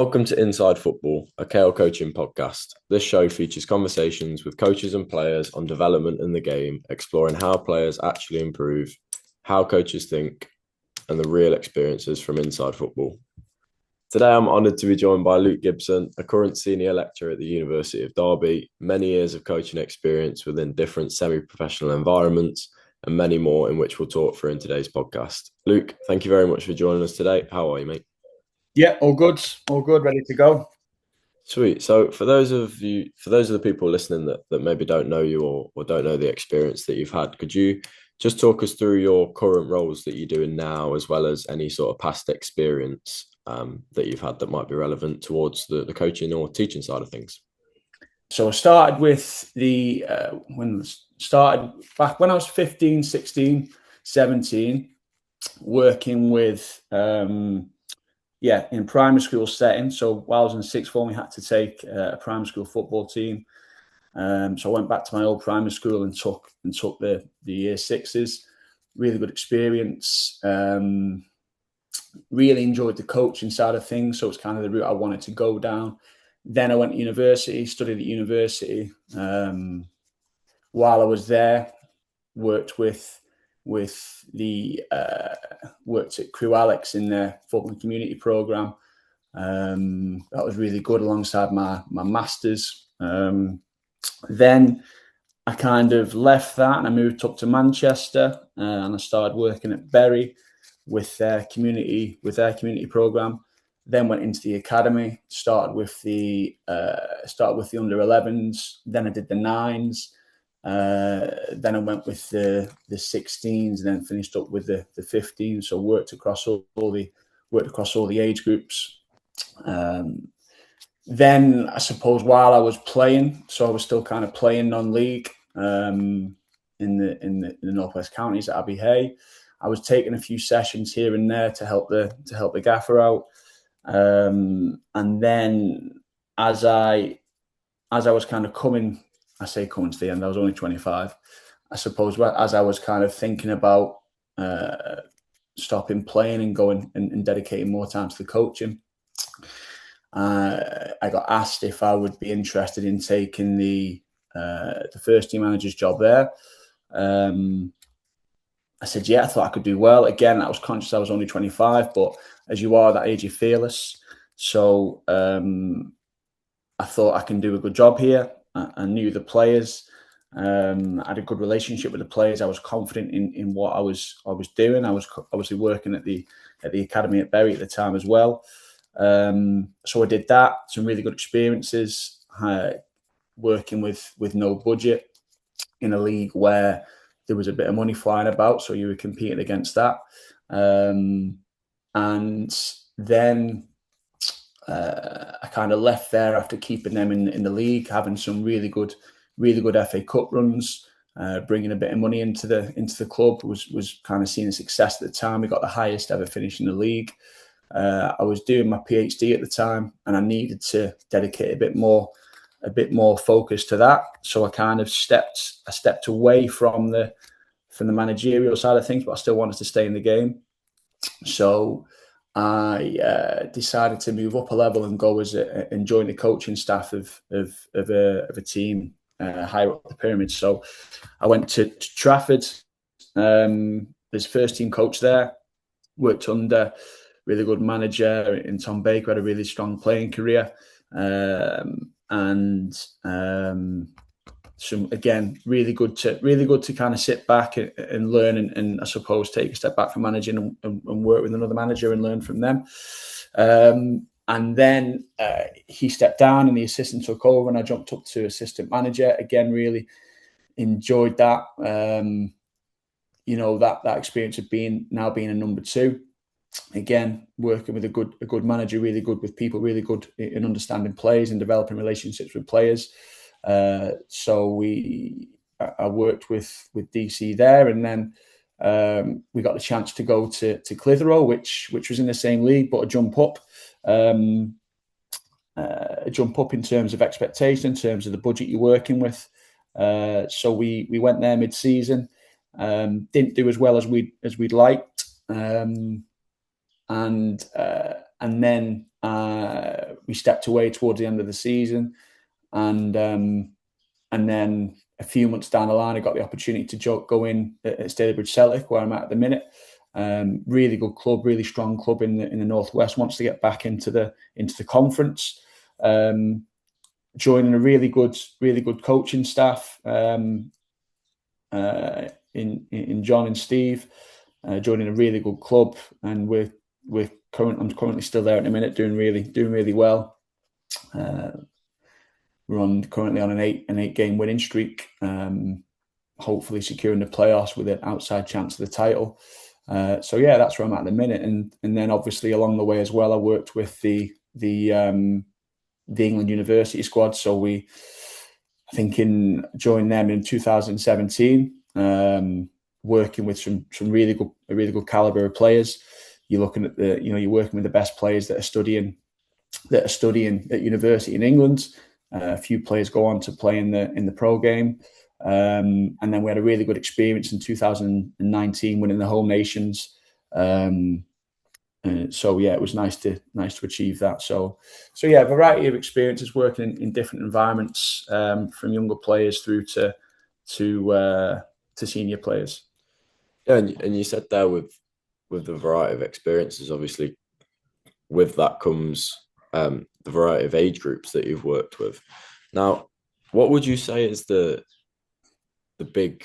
Welcome to Inside Football, a KLCoaching podcast. This show features conversations with coaches and players on development in the game, exploring how players actually improve, how coaches think, and the real experiences from inside football. Today, I'm honoured to be joined by Luke Gibson, a current senior lecturer at the University of Derby, many years of coaching experience within different semi-professional environments, and many more in which we'll talk through in today's podcast. Luke, thank you very much for joining us today. How are you, mate? Yeah, all good, ready to go. Sweet. So for those of the people listening that maybe don't know you or don't know the experience that you've had, could you just talk us through your current roles that you're doing now, as well as any sort of past experience that you've had that might be relevant towards the coaching or teaching side of things? So I started with started back when I was 15, 16, 17, working with in primary school setting. So while I was in sixth form, we had to take a primary school football team. So I went back to my old primary school and took the year sixes. Really good experience. Really enjoyed the coaching side of things. So it's kind of the route I wanted to go down. Then I went to university, studied at university. While I was there, worked at Crew Alex in their football and community program. That was really good alongside my masters. Then I kind of left that and I moved up to Manchester and I started working at Bury with their community program. Then went into the academy, started with the under 11s. Then I did the 9s. Then I went with the 16s and then finished up with the 15s. So worked across all the age groups. Then I suppose while I was playing, so I was still kind of playing non-league in the Northwest Counties at Abbey Hay. I was taking a few sessions here and there to help the gaffer out. And then as I was kind of coming to the end, I was only 25. I suppose as I was kind of thinking about stopping playing and going and dedicating more time to the coaching, I got asked if I would be interested in taking the first team manager's job there. I said, yeah, I thought I could do well. Again, I was conscious I was only 25, but as you are at that age, you're fearless. So I thought I can do a good job here. I knew the players. I had a good relationship with the players. I was confident in what I was doing. I was obviously working at the academy at Bury at the time as well. So I did that. Some really good experiences. Working with no budget in a league where there was a bit of money flying about, so you were competing against that. And then I kind of left there after keeping them in the league, having some really good FA Cup runs, bringing a bit of money into the club. Was kind of seen a success at the time. We got the highest ever finish in the league. I was doing my PhD at the time, and I needed to dedicate a bit more focus to that. So I kind of stepped away from the managerial side of things, but I still wanted to stay in the game. So I decided to move up a level and go and join the coaching staff of a team higher up the pyramid. So I went to Trafford. There's first team coach there. Worked under really good manager in Tom Baker. Had a really strong playing career. Some again really good to kind of sit back and learn and I suppose take a step back from managing and work with another manager and learn from them. And then he stepped down and the assistant took over and I jumped up to assistant manager. Again, really enjoyed that. That experience of being a number two. Again, working with a good manager, really good with people, really good in understanding players and developing relationships with players. So I worked with DC there, and then we got the chance to go to Clitheroe, which was in the same league, but a jump up in terms of expectation, in terms of the budget you're working with. So we went there mid-season, didn't do as well as we'd liked. And then we stepped away towards the end of the season, and then a few months down the line, I got the opportunity to go in at Stalybridge Celtic, where I'm at the minute. Really good club, really strong club in the Northwest. Wants to get back into the conference. Joining a really good coaching staff in John and Steve. Joining a really good club, and I'm currently still there at the minute, doing really well. We're currently on an eight game winning streak. Hopefully securing the playoffs with an outside chance of the title. So yeah, that's where I'm at the minute, and then obviously along the way as well, I worked with the England University squad. So joined them in 2017, working with some really good caliber of players. You're looking at you're working with the best players that are studying at university in England. A few players go on to play in the pro game. And then we had a really good experience in 2019 winning the Home Nations. So yeah, it was nice to achieve that. So yeah, a variety of experiences working in different environments, from younger players through to senior players. Yeah, and you said there with the variety of experiences, obviously with that comes the variety of age groups that you've worked with. Now, what would you say is the big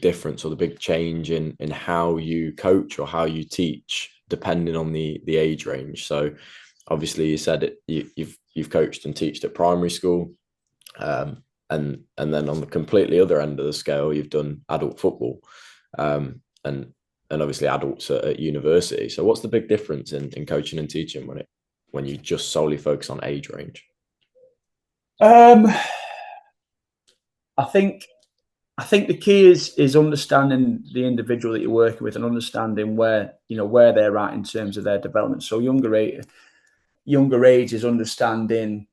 difference or the big change in how you coach or how you teach, depending on the age range? So obviously you said you've coached and taught at primary school, and then on the completely other end of the scale, you've done adult football, and obviously adults at university. So what's the big difference in coaching and teaching when you just solely focus on age range? I think the key is understanding the individual that you're working with and understanding where they're at in terms of their development. So younger age is understanding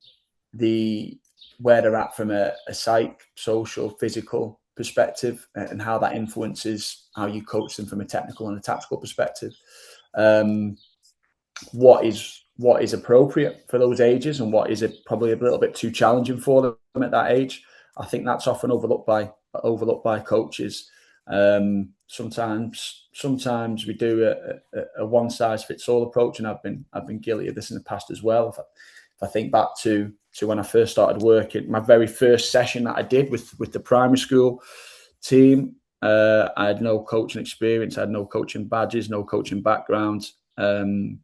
where they're at from a psych, social, physical perspective, and how that influences how you coach them from a technical and a tactical perspective. What is appropriate for those ages, and what is probably a little bit too challenging for them at that age. I think that's often overlooked by coaches. Sometimes we do a one size fits all approach, and I've been guilty of this in the past as well. If I think back to when I first started working, my very first session that I did with the primary school team, I had no coaching experience, I had no coaching badges, no coaching background, and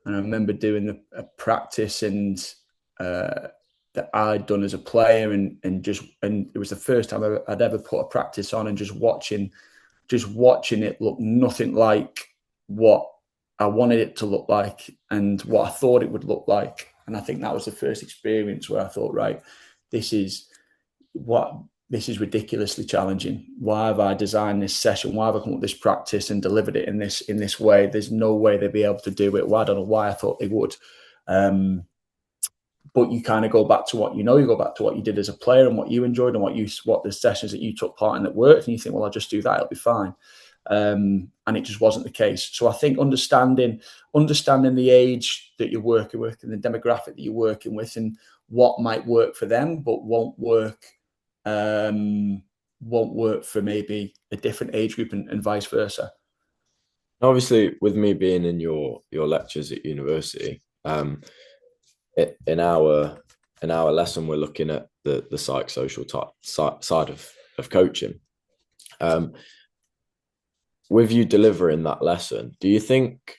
I remember doing a practice that I'd done as a player, and it was the first time I'd ever put a practice on, and just watching it look nothing like what I wanted it to look like and what I thought it would look like. And I think that was the first experience where I thought, right, this is ridiculously challenging. Why have I designed this session? Why have I come up with this practice and delivered it in this way? There's no way they'd be able to do it. Well, I don't know why I thought they would. But you kind of go back to you go back to what you did as a player and what you enjoyed and what the sessions that you took part in that worked, and you think, well, I'll just do that, it'll be fine. And it just wasn't the case. So I think understanding the age that you're working with and the demographic that you're working with, and what might work for them but won't work for maybe a different age group, and vice versa. Obviously, with me being in your lectures at university, in our lesson, we're looking at the psychosocial side of coaching. With you delivering that lesson, do you think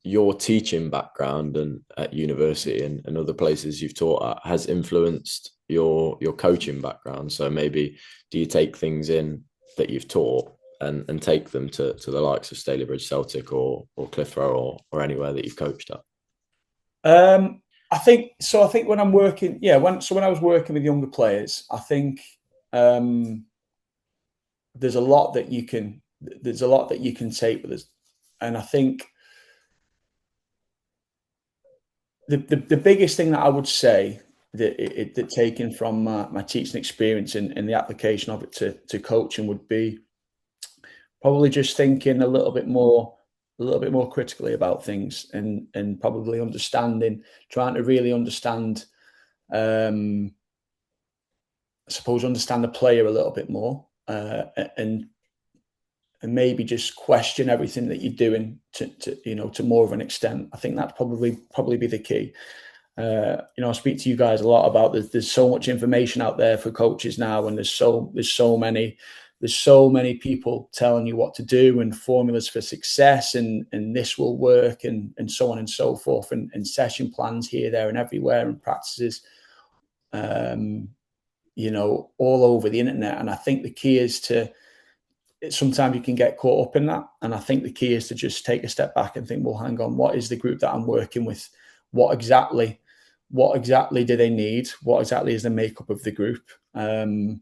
your teaching background and at university and other places you've taught at has influenced your coaching background? So maybe do you take things in that you've taught and take them to the likes of Stalybridge Celtic or Clitheroe or anywhere that you've coached at? I think when I'm working, when I was working with younger players, I think there's a lot that you can take with us, and I think the biggest thing that I would say that taken from my teaching experience and the application of it to coaching would be probably just thinking a little bit more more critically about things, and probably trying to really understand, I suppose, understand the player a little bit more, and maybe just question everything that you're doing to more of an extent. I think that's probably be the key. I speak to you guys a lot about there's so much information out there for coaches now, and there's so many people telling you what to do and formulas for success, and this will work, and so on and so forth, and session plans here, there, and everywhere, and practices, all over the internet. And I think the key is sometimes you can get caught up in that. And I think the key is to just take a step back and think, well, hang on, what is the group that I'm working with? What exactly do they need? What exactly is the makeup of the group? And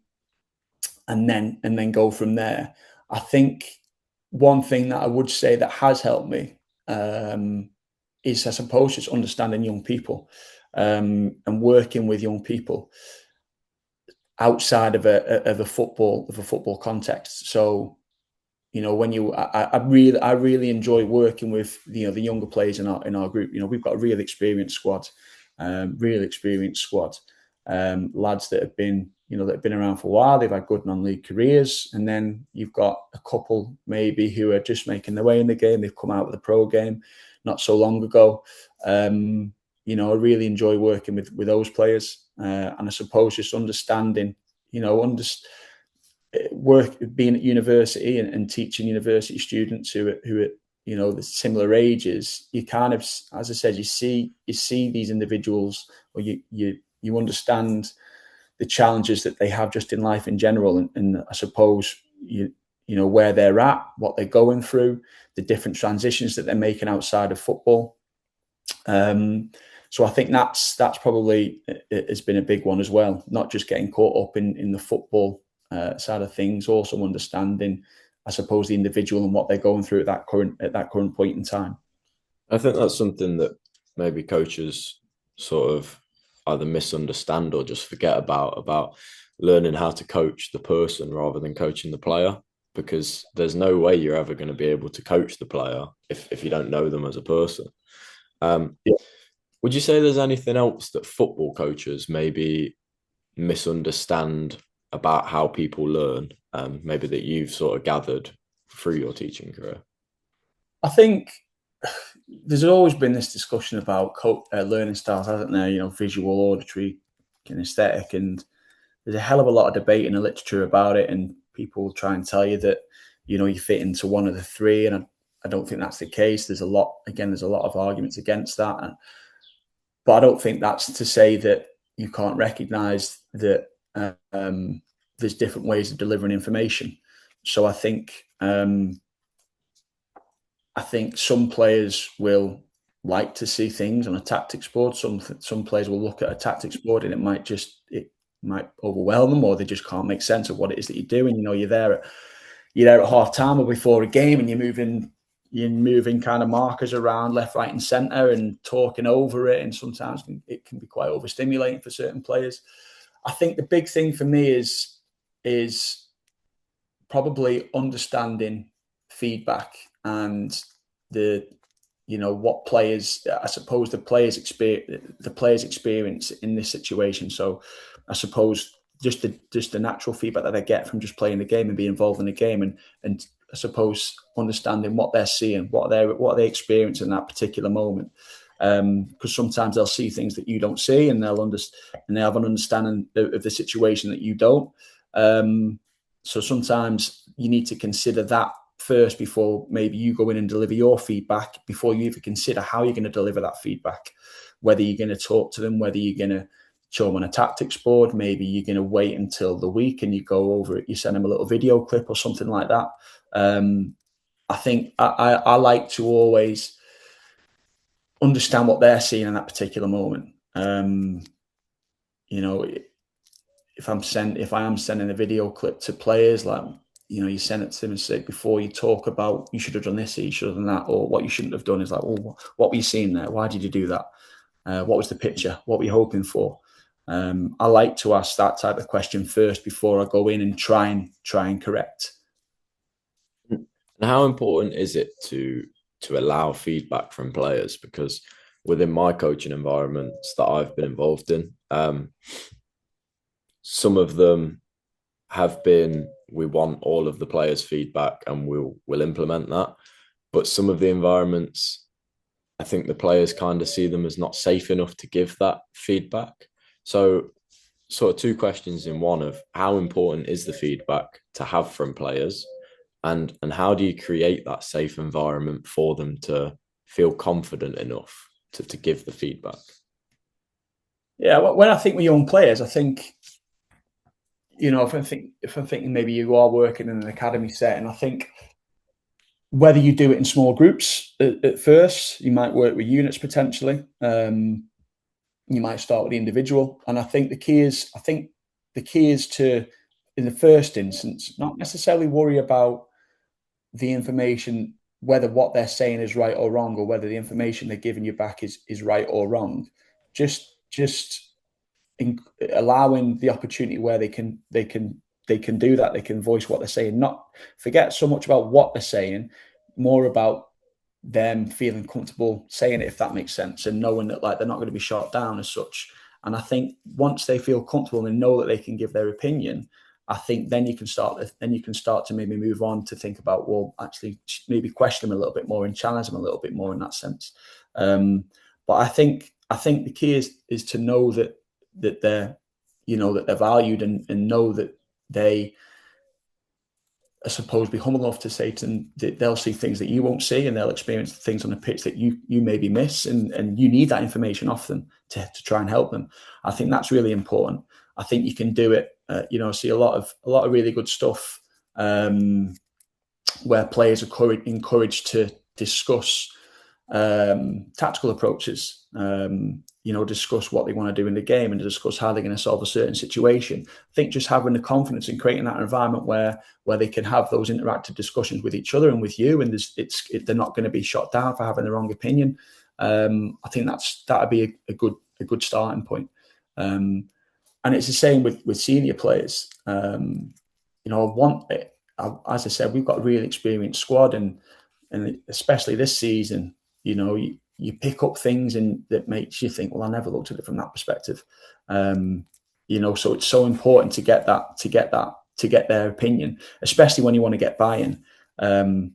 then go from there. I think one thing that I would say that has helped me is, I suppose, just understanding young people, and working with young people outside of a football context. So, I really enjoy working with the younger players in our group. We've got a really experienced squad, lads that have been around for a while. They've had good non-league careers, and then you've got a couple maybe who are just making their way in the game. They've come out with a pro game not so long ago. I really enjoy working with those players, and I suppose just understanding, being at university and teaching university students who are the similar ages. You kind of, as I said, you see these individuals, or you understand the challenges that they have just in life in general, and I suppose where they're at, what they're going through, the different transitions that they're making outside of football. So I think that's probably has been a big one as well. Not just getting caught up in the football side of things, also understanding, I suppose, the individual and what they're going through at that current point in time. I think that's something that maybe coaches sort of either misunderstand or just forget about learning how to coach the person rather than coaching the player, because there's no way you're ever going to be able to coach the player if you don't know them as a person. Would you say there's anything else that football coaches maybe misunderstand about how people learn, maybe that you've sort of gathered through your teaching career? I think there's always been this discussion about learning styles, hasn't there? Visual, auditory, kinesthetic, and there's a hell of a lot of debate in the literature about it, and people try and tell you that you fit into one of the three, and I don't think that's the case. There's a lot of arguments against that, but I don't think that's to say that you can't recognise that there's different ways of delivering information. So I think some players will like to see things on a tactics board. Some players will look at a tactics board and it might overwhelm them, or they just can't make sense of what it is that you're doing. You're there at half time or before a game, and you're moving kind of markers around left, right, and centre, and talking over it. And sometimes it can be quite overstimulating for certain players. I think the big thing for me is probably understanding feedback and what players, I suppose, the players experience in this situation. So I suppose just the natural feedback that they get from just playing the game and being involved in the game, and I suppose understanding what they're seeing, what they experience in that particular moment. Because sometimes they'll see things that you don't see, and they have an understanding of the situation that you don't. So sometimes you need to consider that first before maybe you go in and deliver your feedback, before you even consider how you're going to deliver that feedback, whether you're going to talk to them, whether you're going to show them on a tactics board, maybe you're going to wait until the week and you go over it, you send them a little video clip or something like that. I think I like to always understand what they're seeing in that particular moment. If I am sending a video clip to players, like, you send it to them and say, before you talk about, you should have done this, you should have done that, or what you shouldn't have done, is like, well, what were you seeing there? Why did you do that? What was the picture? What were you hoping for? I like to ask that type of question first before I go in and try and correct. And how important is it to to allow feedback from players, because within my coaching environments that I've been involved in, some of them have been, we want all of the players' feedback and we'll implement that. But some of the environments, I think the players kind of see them as not safe enough to give that feedback. So sort of two questions in one: of how important is the feedback to have from players, and how do you create that safe environment for them to feel confident enough to give the feedback? Yeah, when I think with young players, I think, if I'm thinking maybe you are working in an academy setting, I think whether you do it in small groups at first, you might work with units potentially. You might start with the individual, and I think the key is to, in the first instance, not necessarily worry about the information, whether what they're saying is right or wrong, or whether the information they're giving you back is right or wrong. Just allowing the opportunity where they can do that. They can voice what they're saying. Not forget so much about what they're saying, more about them feeling comfortable saying it, if that makes sense, and knowing that like they're not going to be shot down as such. And I think once they feel comfortable and know that they can give their opinion, I think then you can start to maybe move on to think about, well, actually maybe question them a little bit more and challenge them a little bit more in that sense. But I think the key is to know that they're, that they're valued, and know that they are supposed to be humble enough to say to them that they'll see things that you won't see, and they'll experience things on the pitch that you maybe miss, and you need that information off them to try and help them. I think that's really important. I think you can do it. I see a lot of really good stuff where players are encouraged to discuss tactical approaches, discuss what they want to do in the game, and to discuss how they're going to solve a certain situation. I think just having the confidence and creating that environment where they can have those interactive discussions with each other and with you, and they're not going to be shot down for having the wrong opinion. I think that'd be a good starting point. And it's the same with senior players. As I said, we've got a really experienced squad, and especially this season, you pick up things and that makes you think, well, I never looked at it from that perspective. So it's so important to get their opinion, especially when you want to get buy-in. I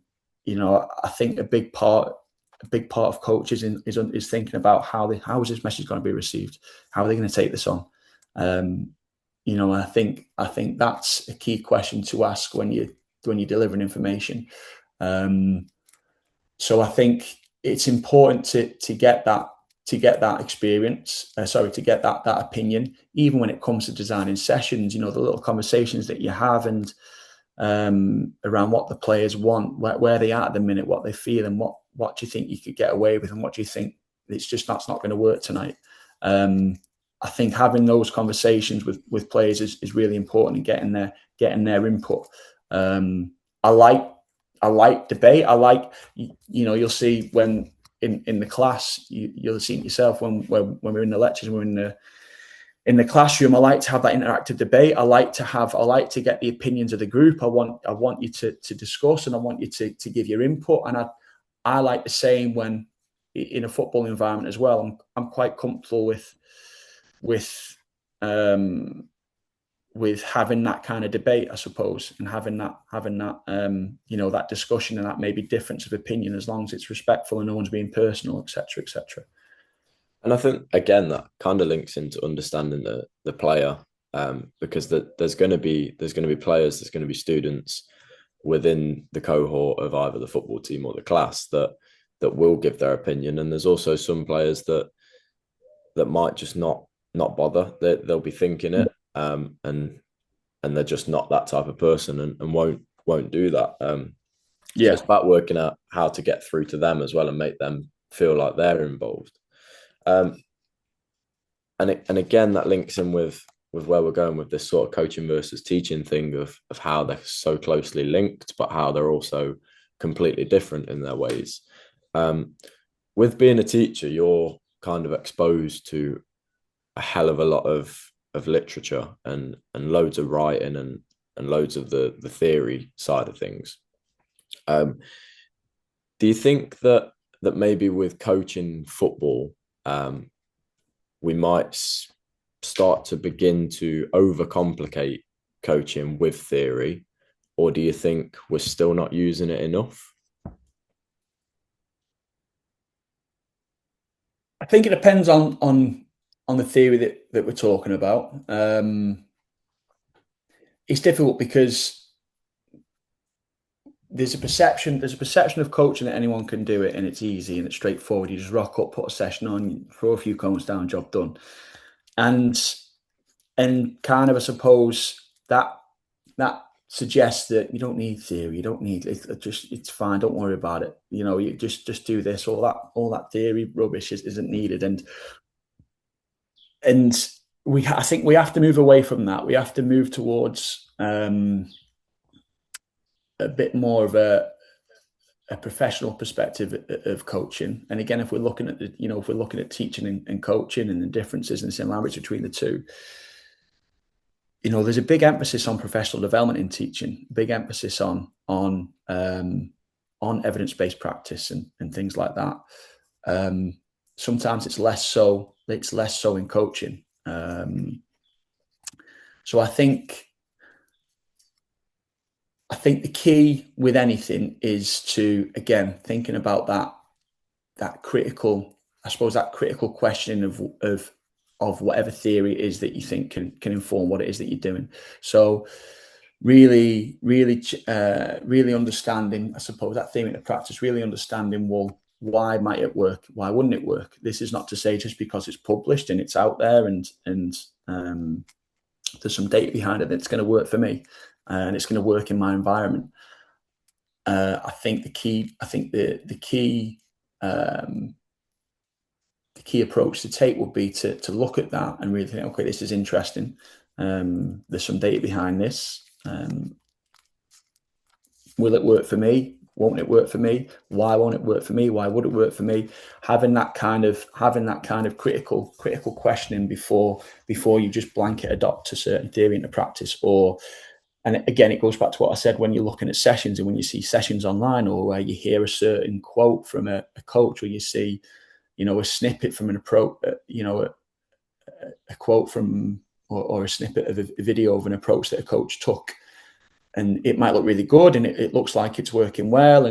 think a big part of coaches is thinking about how is this message going to be received? How are they going to take this on? I think that's a key question to ask when you're delivering information. So I think it's important to get that experience. To get that opinion, even when it comes to designing sessions. The little conversations that you have, and around what the players want, where they are at the minute, what they feel, and what do you think you could get away with, and what do you think that's not going to work tonight. I think having those conversations with players is really important, and getting their input. I like debate. I like, you'll see when in the class, you'll see it yourself when we're in the lectures and we're in the classroom. I like to have that interactive debate. I like to get the opinions of the group. I want you to discuss, and I want you to give your input. And I like the same when in a football environment as well. I'm quite comfortable with having that kind of debate, I suppose, and having that that discussion, and that maybe difference of opinion, as long as it's respectful and no one's being personal, etc., etc. And I think, again, that kind of links into understanding the player, because there's going to be players, there's going to be students within the cohort of either the football team or the class that will give their opinion, and there's also some players that might just not bother. They'll be thinking it, and they're just not that type of person, and won't do that. So it's about working out how to get through to them as well, and make them feel like they're involved. And again, that links in with where we're going with this sort of coaching versus teaching thing of how they're so closely linked, but how they're also completely different in their ways. With being a teacher, you're kind of exposed to a hell of a lot of literature and loads of writing and loads of the theory side of things. Do you think that maybe with coaching football, we might start to begin to overcomplicate coaching with theory, or do you think we're still not using it enough? I think it depends on the theory that we're talking about. It's difficult because there's a perception of coaching that anyone can do it and it's easy and it's straightforward. You just rock up, put a session on, throw a few comments down, job done. And kind of, I suppose that suggests that you don't need theory, you don't need it. It's fine, don't worry about it. You know, you just do this. All that theory rubbish isn't needed. And I think we have to move away from that. We have to move towards a bit more of a professional perspective of coaching. And again, if we're looking at if we're looking at teaching and coaching and the differences and similarities between the two, there's a big emphasis on professional development in teaching, big emphasis on evidence-based practice and things like that. Sometimes it's less so in coaching. So I think the key with anything is to, again, thinking about that critical, I suppose, that critical questioning of whatever theory it is that you think can inform what it is that you're doing. So really understanding, I suppose, that theory into practice, really understanding, well, why might it work? Why wouldn't it work? This is not to say just because it's published and it's out there and there's some data behind it that's going to work for me and it's going to work in my environment. I think the key approach to take would be to look at that and really think, okay, this is interesting. There's some data behind this. Will it work for me? Won't it work for me? Why won't it work for me? Why would it work for me? Having that kind of critical questioning before you just blanket adopt a certain theory into practice. And again, it goes back to what I said, when you're looking at sessions and when you see sessions online, or where you hear a certain quote from a coach, or you see, a snippet from an approach, a quote from, or a snippet of a video of an approach that a coach took. And it might look really good and it looks like it's working well,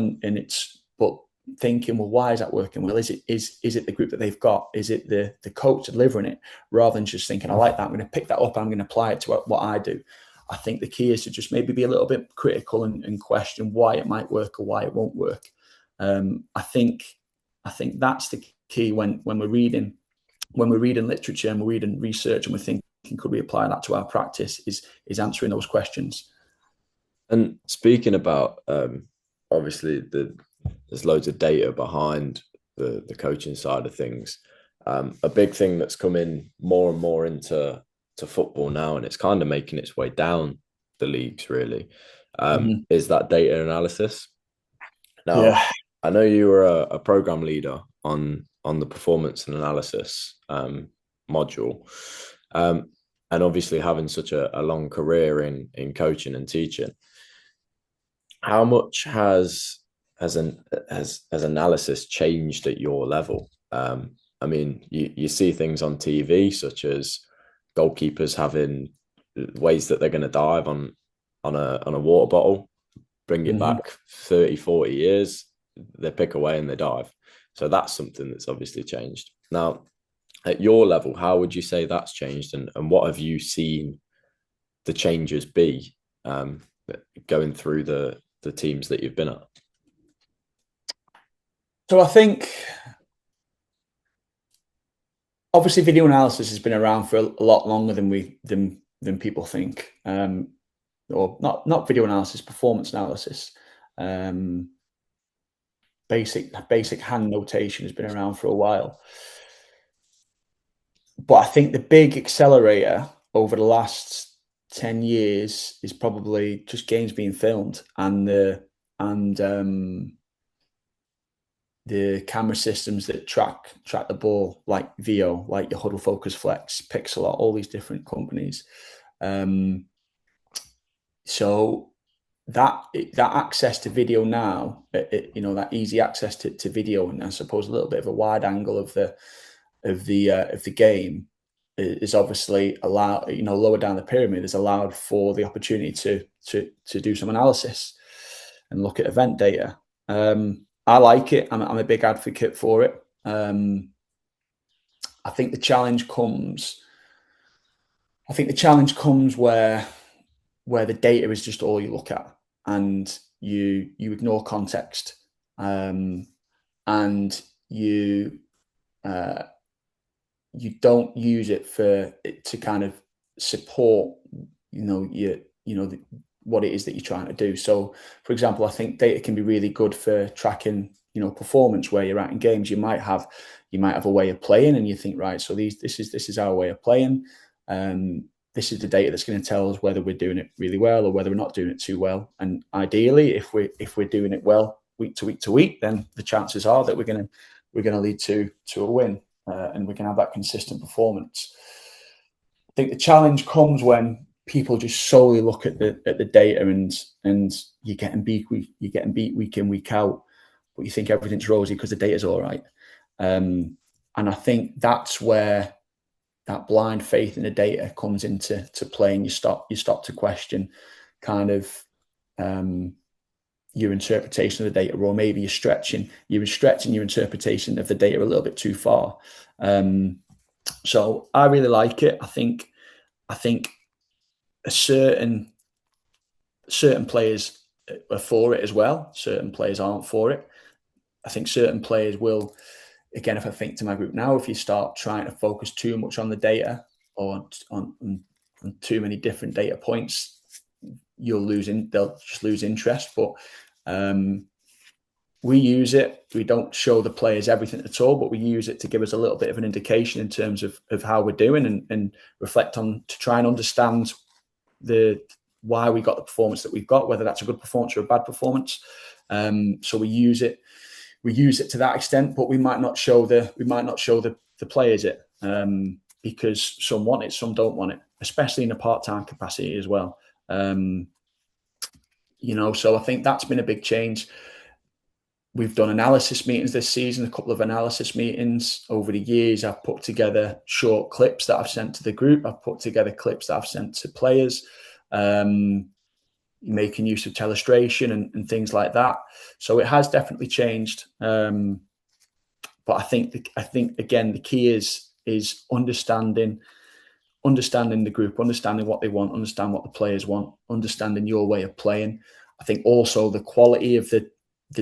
but thinking, well, why is that working well? Is it the group that they've got? Is it the coach delivering it? Rather than just thinking, I like that, I'm going to pick that up, I'm going to apply it to what I do. I think the key is to just maybe be a little bit critical and question why it might work or why it won't work. I think that's the key when we're reading literature and we're reading research and we're thinking, could we apply that to our practice? Is answering those questions. And speaking about, obviously, there's loads of data behind the coaching side of things. A big thing that's come in more and more into football now, and it's kind of making its way down the leagues, really, is that data analysis. Now, yeah. I know you were a program leader on the performance and analysis module. And obviously having such a long career in coaching and teaching, how much has analysis changed at your level? I mean, you see things on TV such as goalkeepers having ways that they're going to dive on a water bottle, bring it back 30, 40 years, they pick away and they dive. So that's something that's obviously changed. Now, at your level, how would you say that's changed, and what have you seen the changes be going through the teams that you've been at? So I think obviously video analysis has been around for a lot longer than people think. Or not video analysis, performance analysis. Basic hand notation has been around for a while. But I think the big accelerator over the last 10 years is probably just games being filmed and the camera systems that track the ball, like VO, like your Huddle Focus Flex, Pixel, all these different companies. So that access to video now, that easy access to video, and I suppose a little bit of a wide angle of the game is obviously allowed. Lower down the pyramid is allowed for the opportunity to do some analysis and look at event data. I like it. I'm a big advocate for it. I think the challenge comes. Where the data is just all you look at, and you ignore context, and you don't use it to kind of support what it is that you're trying to do. So, for example, I think data can be really good for tracking performance, where you're at in games. You might have a way of playing, and you think, right, so this is our way of playing. This is the data that's going to tell us whether we're doing it really well or whether we're not doing it too well. And ideally, if we're doing it well week to week to week, then the chances are that we're going to lead to a win, and we can have that consistent performance. I think the challenge comes when people just solely look at the data, and you're getting beat week in, week out, but you think everything's rosy because the data's all right. And I think that's where that blind faith in the data comes into play, and you stop to question kind of your interpretation of the data, or maybe you're stretching your interpretation of the data a little bit too far. So I really like it. I think certain players are for it as well. Certain players aren't for it. I think certain players will. Again, if I think to my group now, if you start trying to focus too much on the data or on too many different data points, they'll just lose interest. But we use it. We don't show the players everything at all, but we use it to give us a little bit of an indication in terms of how we're doing, and reflect on, to try and understand why we got the performance that we've got, whether that's a good performance or a bad performance. So we use it to that extent, but we might not show the players it, because some want it, some don't want it, especially in a part-time capacity as well. So I think that's been a big change. We've done analysis meetings this season, a couple of analysis meetings over the years. I've put together short clips that I've sent to the group. I've put together clips that I've sent to players, making use of telestration and things like that. So it has definitely changed. But I think again, the key is understanding the group, understanding what they want, understand what the players want, understanding your way of playing. I think also the quality of the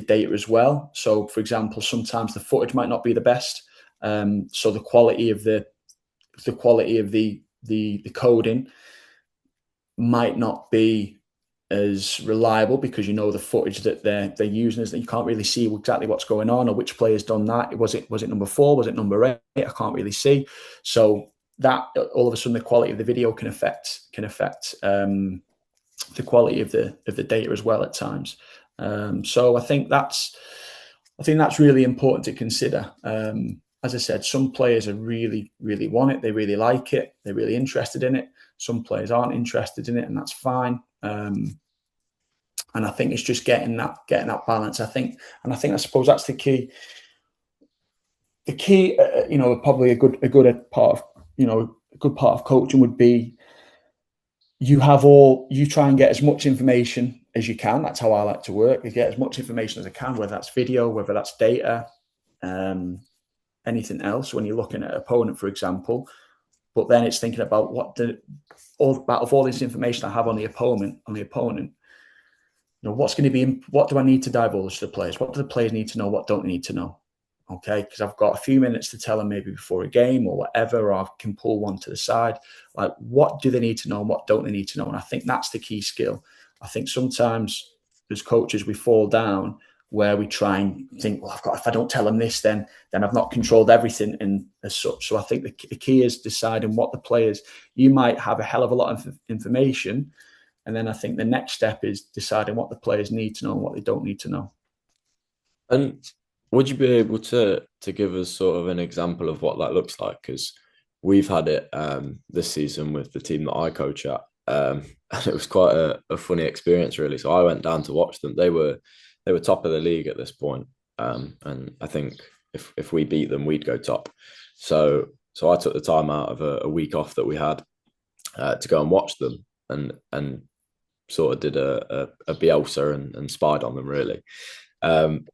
data as well. So, for example, sometimes the footage might not be the best. So the quality of the coding might not be as reliable, because the footage that they're using is that you can't really see exactly what's going on, or which player's done that. Was it number 4? Was it number 8? I can't really see. So that all of a sudden the quality of the video can affect the quality of the data as well at times. So I think that's really important to consider. As I said, some players are really, really want it. They really like it. They're really interested in it. Some players aren't interested in it, and that's fine. And I think it's just getting that balance. I suppose that's the key. The key, probably a good part of coaching would be you try and get as much information as you can. That's how I like to work. You get as much information as I can, whether that's video, whether that's data, anything else. When you're looking at an opponent, for example, but then it's thinking about all this information I have on the opponent. What's going to be? What do I need to divulge to the players? What do the players need to know? What don't they need to know? Okay, because I've got a few minutes to tell them, maybe before a game or whatever, or I can pull one to the side. Like, what do they need to know and what don't they need to know? And I think that's the key skill. I think sometimes as coaches we fall down where we try and think, well, if I don't tell them this, then I've not controlled everything and as such. So I think the key is deciding what the players. You might have a hell of a lot of information, and then I think the next step is deciding what the players need to know and what they don't need to know. And would you be able to give us sort of an example of what that looks like? Because we've had it this season with the team that I coach at. and it was quite a funny experience, really. So I went down to watch them. They were top of the league at this point, and I think if we beat them, we'd go top. So I took the time out of a week off that we had to go and watch them, and sort of did a Bielsa and spied on them, really, and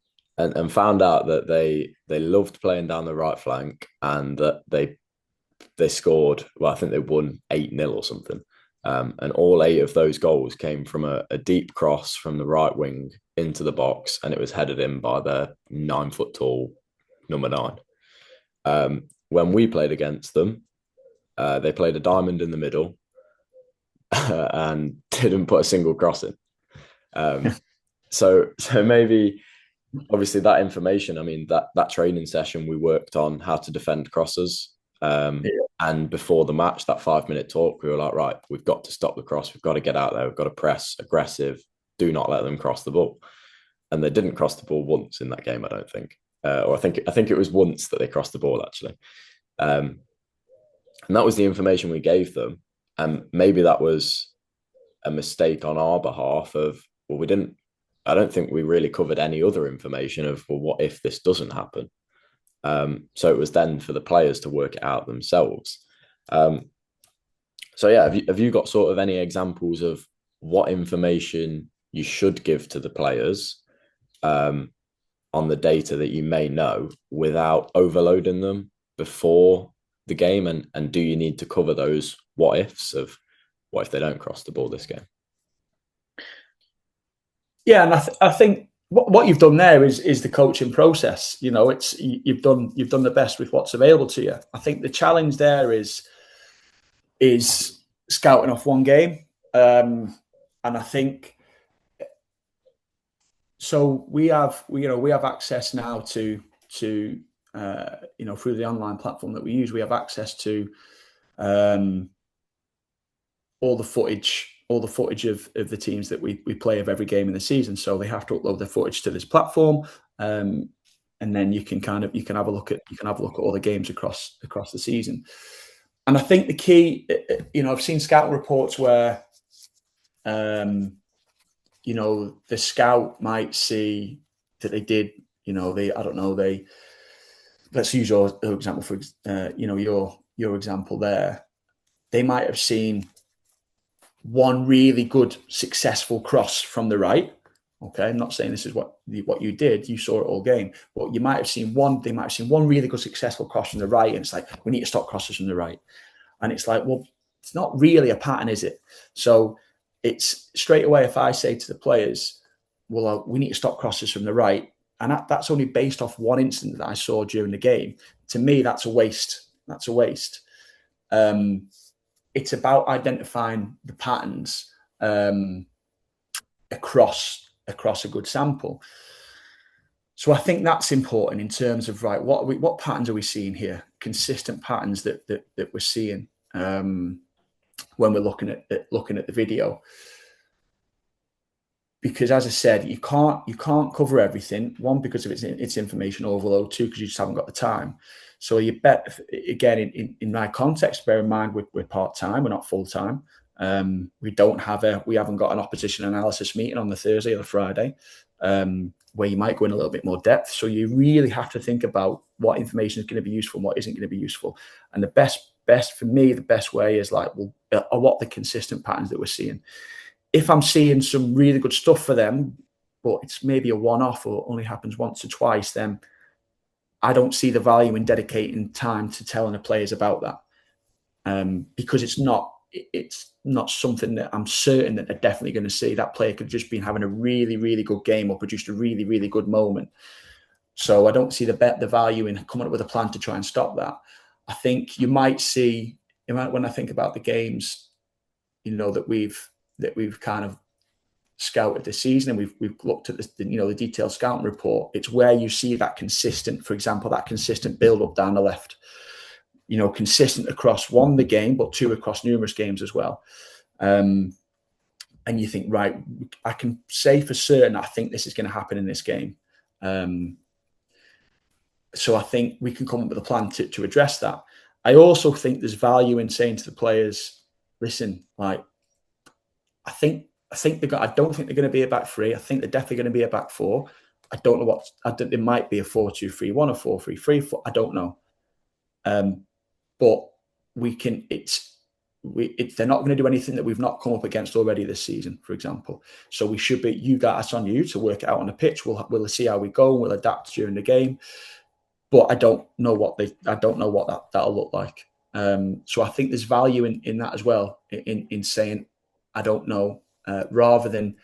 found out that they loved playing down the right flank, and that they scored. Well, I think they won 8-0 or something. And all 8 of those goals came from a deep cross from the right wing into the box, and it was headed in by their 9 foot tall number 9. When we played against them, they played a diamond in the middle and didn't put a single cross in. So maybe, obviously, that information. I mean, that training session, we worked on how to defend crosses. And before the match, that 5-minute talk, we were like, right, we've got to stop the cross. We've got to get out there. We've got to press aggressive. Do not let them cross the ball. And they didn't cross the ball once in that game, I don't think. Or I think it was once that they crossed the ball, actually. And that was the information we gave them. And maybe that was a mistake on our behalf of, well, I don't think we really covered any other information of, well, what if this doesn't happen? So it was then for the players to work it out themselves. So yeah, have you got sort of any examples of what information you should give to the players on the data that you may know without overloading them before the game? And do you need to cover those what ifs of what if they don't cross the ball this game? Yeah, and I think what you've done there is the coaching process. You know, it's you've done the best with what's available to you. I think the challenge there is scouting off one game, and I think so. We have access now to through the online platform that we use. We have access to all the footage of the teams that we play of every game in the season. So they have to upload their footage to this platform, and then you can have a look at all the games across the season. And I think the key, I've seen scouting reports where, the scout might see that they did, let's use your example for, your example there. They might have seen one really good, successful cross from the right. Okay, I'm not saying this is what you did. You saw it all game, but you might have seen one. They might have seen one really good, successful cross from the right, and it's like, we need to stop crosses from the right. And it's like, well, it's not really a pattern, is it? So it's straight away, if I say to the players, well, we need to stop crosses from the right, and that's only based off one incident that I saw during the game. To me, that's a waste. That's a waste. It's about identifying the patterns across a good sample. So I think that's important in terms of, right, what patterns are we seeing here? Consistent patterns that we're seeing when we're looking at the video. Because, as I said, you can't cover everything. One, because of its information overload. Two, because you just haven't got the time. So you bet, again, in my context, bear in mind we're part-time, we're not full-time. We haven't got an opposition analysis meeting on the Thursday or the Friday, where you might go in a little bit more depth. So you really have to think about what information is going to be useful and what isn't going to be useful. And the best for me, the best way is like, well, are what the consistent patterns that we're seeing. If I'm seeing some really good stuff for them, but it's maybe a one-off or only happens once or twice, then I don't see the value in dedicating time to telling the players about that, because it's not something that I'm certain that they're definitely going to see. That player could just be having a really, really good game or produced a really, really good moment. So I don't see the value in coming up with a plan to try and stop that. I think you might see, when I think about the games, that we've kind of scouted this season, and we've looked at the detailed scouting report. It's where you see that consistent, for example, that consistent build up down the left, consistent across one, the game, but two, across numerous games as well. And you think, right, I can say for certain, I think this is going to happen in this game. So I think we can come up with a plan to address that. I also think there's value in saying to the players, listen, like, I don't think they're going to be a back three. I think they're definitely going to be a back four. I don't know what. It might be a 4-2-3-1, a 4-3-3. I don't know. But we can. They're not going to do anything that we've not come up against already this season, for example. So we should be. You guys, on you to work it out on the pitch. We'll see how we go. We'll adapt during the game. But I don't know what that'll look like. So I think there's value in that as well. In saying I don't know, rather than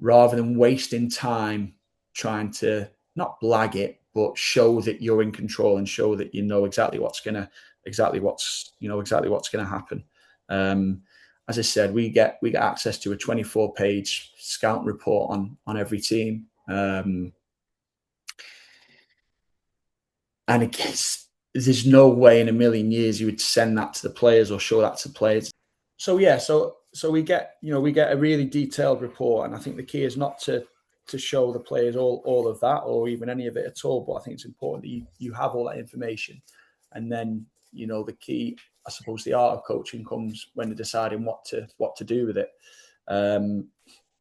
wasting time trying to not blag it, but show that you're in control and show that you know exactly what's gonna happen. As I said, we get access to a 24-page scout report on every team, and there's no way in a million years you would send that to the players or show that to players. So yeah, so we get a really detailed report, and I think the key is not to show the players all of that or even any of it at all. But I think it's important that you have all that information, and then the key, I suppose, the art of coaching comes when they're deciding what to do with it.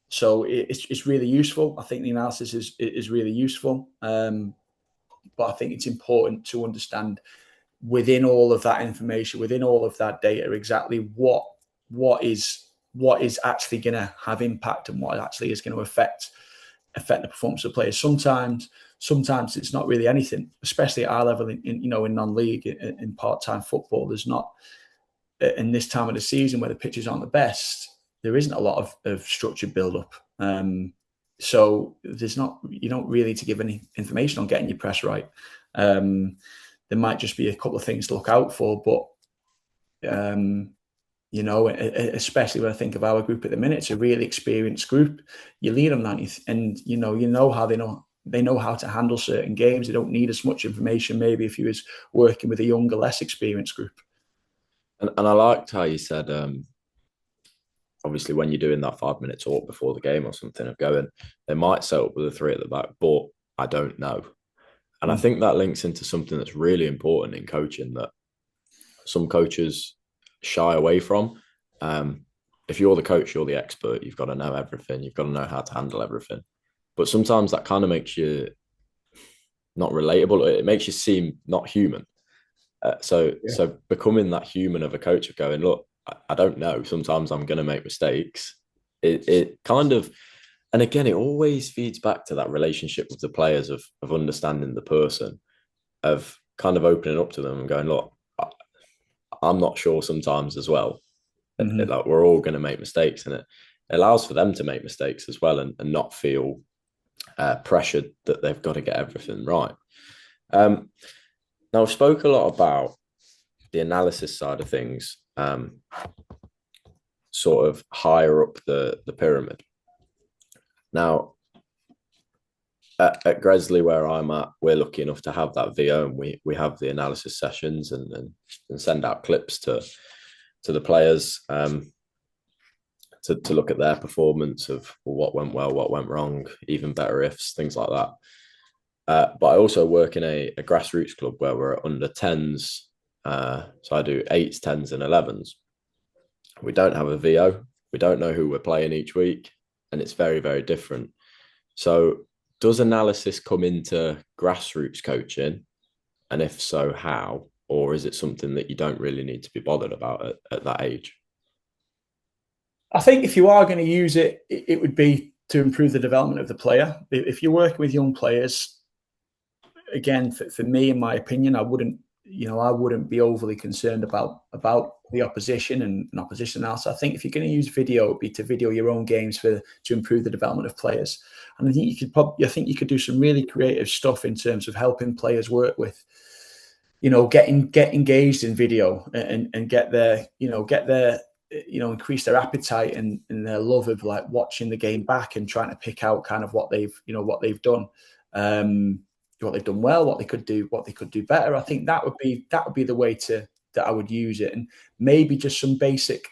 So it's really useful. I think the analysis is really useful, but I think it's important to understand within all of that information, within all of that data, exactly what is actually going to have impact and what actually is going to affect the performance of players. Sometimes it's not really anything, especially at our level in non-league, in part-time football. There's not, in this time of the season where the pitches aren't the best, there isn't a lot of structured build-up. So you don't really need to give any information on getting your press right. There might just be a couple of things to look out for, but especially when I think of our group at the minute, it's a really experienced group. You lead them, and you know how they know how to handle certain games. They don't need as much information maybe if you was working with a younger, less experienced group. And I liked how you said, obviously, when you're doing that 5-minute talk before the game or something, of going, they might set up with a 3 at the back, but I don't know. And I think that links into something that's really important in coaching that some coaches shy away from. If you're the coach, you're the expert. You've got to know everything. You've got to know how to handle everything. But sometimes that kind of makes you not relatable. It makes you seem not human. So becoming that human of a coach of going, look, I don't know. Sometimes I'm going to make mistakes. It kind of, and again, it always feeds back to that relationship with the players of understanding the person, of kind of opening up to them and going, look, I'm not sure sometimes as well. Mm-hmm. Like, we're all going to make mistakes, and it allows for them to make mistakes as well and not feel pressured that they've got to get everything right. Now, I spoke a lot about the analysis side of things, sort of higher up the pyramid. Now, at Gresley, where I'm at, we're lucky enough to have that VO, and we have the analysis sessions and send out clips to the players to look at their performance of what went well, what went wrong, even better ifs, things like that. But I also work in a grassroots club where we're under 10s. So I do 8s, 10s, and 11s. We don't have a VO. We don't know who we're playing each week, and it's very, very different. So does analysis come into grassroots coaching? And if so, how? Or is it something that you don't really need to be bothered about at that age? I think if you are going to use it, it would be to improve the development of the player. If you're working with young players, again, for me, in my opinion, I wouldn't be overly concerned about the opposition and opposition analysis. I think if you're going to use video, it'd be to video your own games to improve the development of players. And I think you could do some really creative stuff in terms of helping players work with, get engaged in video and get their increase their appetite and their love of like watching the game back and trying to pick out kind of what they've done. What they've done well, what they could do better. I think that would be the way that I would use it, and maybe just some basic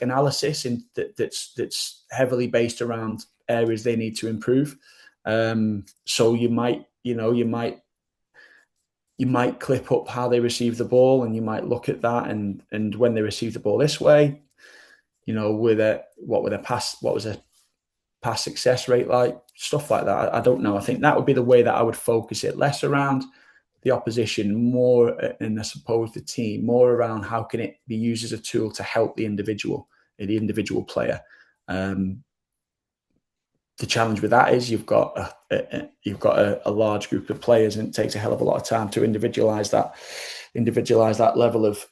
analysis that's heavily based around areas they need to improve. So you might clip up how they receive the ball, and you might look at that, and when they receive the ball this way, what was their pass success rate like, stuff like that. I don't know. I think that would be the way that I would focus it, less around the opposition, more, and I suppose the team, more around how can it be used as a tool to help the individual player. The challenge with that is you've got a large group of players, and it takes a hell of a lot of time to individualize that level of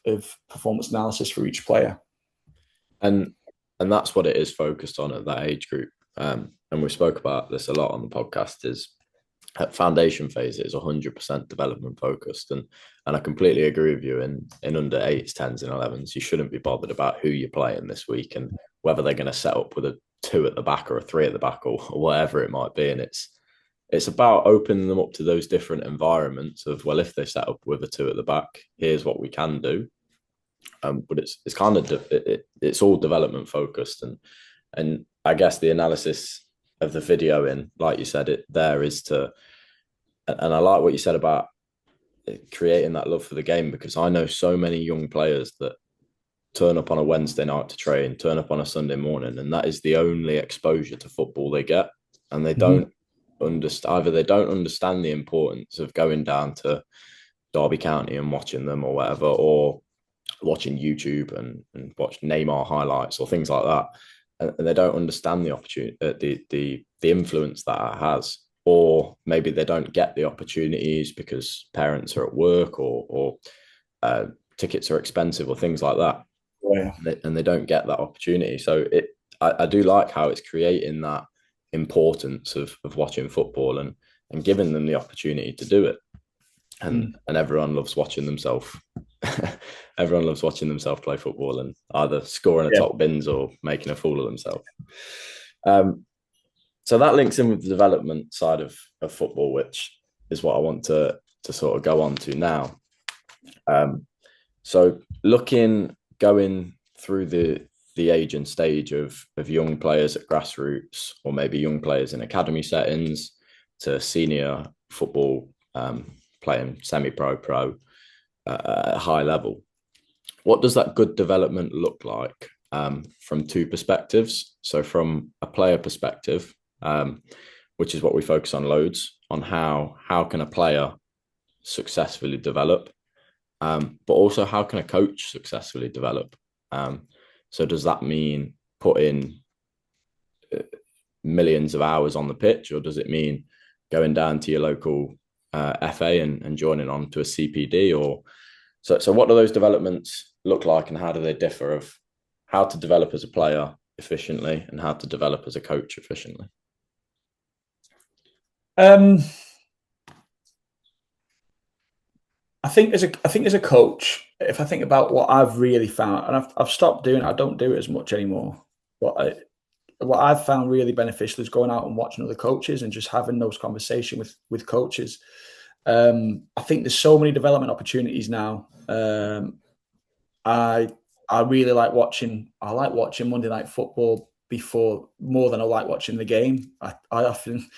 performance analysis for each player. And that's what it is focused on at that age group. And we spoke about this a lot on the podcast, is at foundation phase, it is 100% development focused. And I completely agree with you. In under 8s, 10s and 11s, you shouldn't be bothered about who you're playing this week and whether they're going to set up with a 2 at the back or a 3 at the back or whatever it might be. And it's about opening them up to those different environments of, well, if they set up with a 2 at the back, here's what we can do. But it's kind of it's all development focused, and I guess the analysis of the video, in like you said, it there is to, and I like what you said about creating that love for the game, because I know so many young players that turn up on a Wednesday night to train, turn up on a Sunday morning, and that is the only exposure to football they get, and they don't understand, either they don't understand the importance of going down to Derby County and watching them or whatever, or watching YouTube and watch Neymar highlights or things like that, and they don't understand the opportunity, the influence that it has, or maybe they don't get the opportunities because parents are at work or tickets are expensive or things like that. Yeah. And they don't get that opportunity. So I do like how it's creating that importance of watching football and giving them the opportunity to do it. And everyone loves watching themselves. Everyone loves watching themselves play football and either scoring a top bins or making a fool of themselves. So that links in with the development side of football, which is what I want to sort of go on to now. So going through the age and stage of young players at grassroots, or maybe young players in academy settings, to senior football, playing semi-pro, pro at a high level. What does that good development look like from two perspectives? So from a player perspective, which is what we focus on loads, on how can a player successfully develop, but also how can a coach successfully develop? So does that mean put in millions of hours on the pitch, or does it mean going down to your local FA and joining on to a CPD? Or so what do those developments look like, and how do they differ of how to develop as a player efficiently and how to develop as a coach efficiently? I think as a coach, if I think about what I've really found, and I've stopped doing it, I don't do it as much anymore. But what I've found really beneficial is going out and watching other coaches and just having those conversations with coaches. I think there's so many development opportunities now. I really like watching. I like watching Monday Night Football more than I like watching the game. I often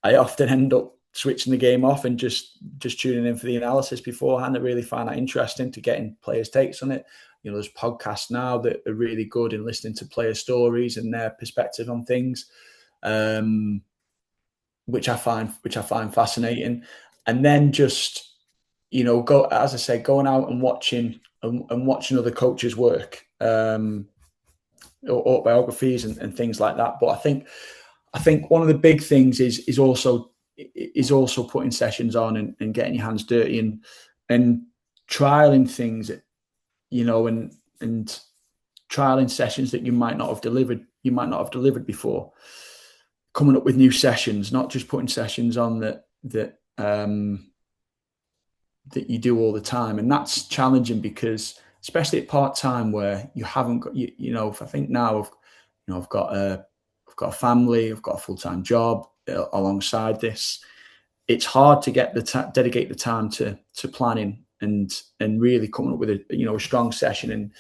end up switching the game off and just tuning in for the analysis beforehand. I really find that interesting, to getting players' takes on it. You know, there's podcasts now that are really good in listening to player stories and their perspective on things, which I find fascinating. And then just, you know, going out and watching other coaches' work, autobiographies and things like that. But I think one of the big things is also putting sessions on and getting your hands dirty and trialing things, you know, and trialing sessions that you might not have delivered before. Coming up with new sessions, not just putting sessions on that you do all the time. And that's challenging, because especially at part-time, where you haven't got, you know, if I think now I've got a family, I've got a full-time job alongside this. It's hard to get dedicate the time to planning and really coming up with a strong session. And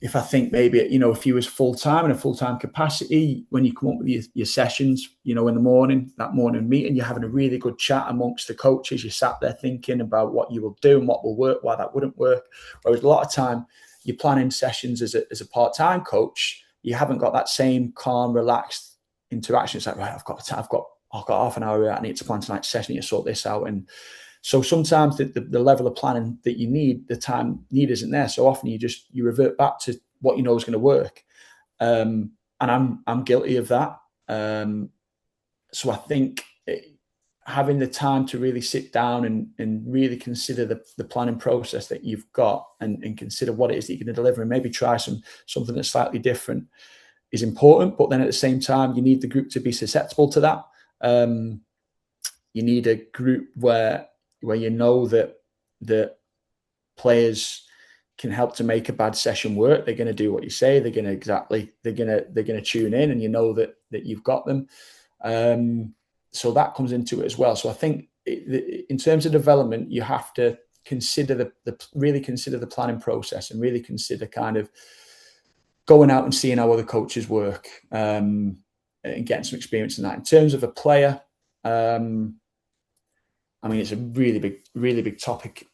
if I think maybe, you know, if you was full-time in a full-time capacity, when you come up with your sessions, you know, in the morning, that morning meeting, you're having a really good chat amongst the coaches. You sat there thinking about what you will do and what will work, why that wouldn't work. Whereas a lot of time you're planning sessions as a part-time coach, you haven't got that same calm, relaxed interaction. It's like, right, I've got half an hour. I need to plan tonight's session. I need to sort this out. And so sometimes the level of planning that you need, the time need isn't there. So often you revert back to what you know is going to work. And I'm guilty of that. So I think having the time to really sit down and really consider the planning process that you've got and consider what it is that you're going to deliver and maybe try something that's slightly different is important. But then at the same time, you need the group to be susceptible to that. You need a group where you know that players can help to make a bad session work. They're going to do what you say. They're going to tune in, and you know that you've got them. So that comes into it as well. So I think in terms of development, you have to consider really consider the planning process and really consider kind of going out and seeing how other coaches work and getting some experience in that. In terms of a player, I mean, it's a really big topic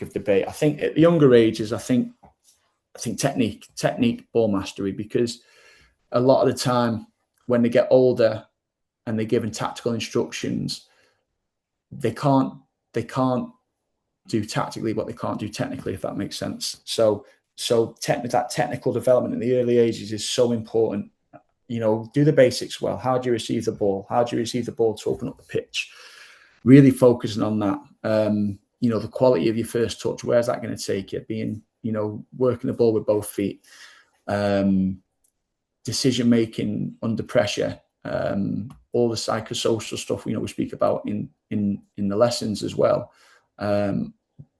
of debate. I think at the younger ages, I think technique, ball mastery, because a lot of the time when they get older and they're given tactical instructions, they can't do tactically what they can't do technically, if that makes sense. So that technical development in the early ages is so important. You know, do the basics well. How do you receive the ball? How do you receive the ball to open up the pitch? Really focusing on that. You know, the quality of your first touch. Where's that going to take you? Working the ball with both feet. Decision making under pressure. All the psychosocial stuff we speak about in the lessons as well, to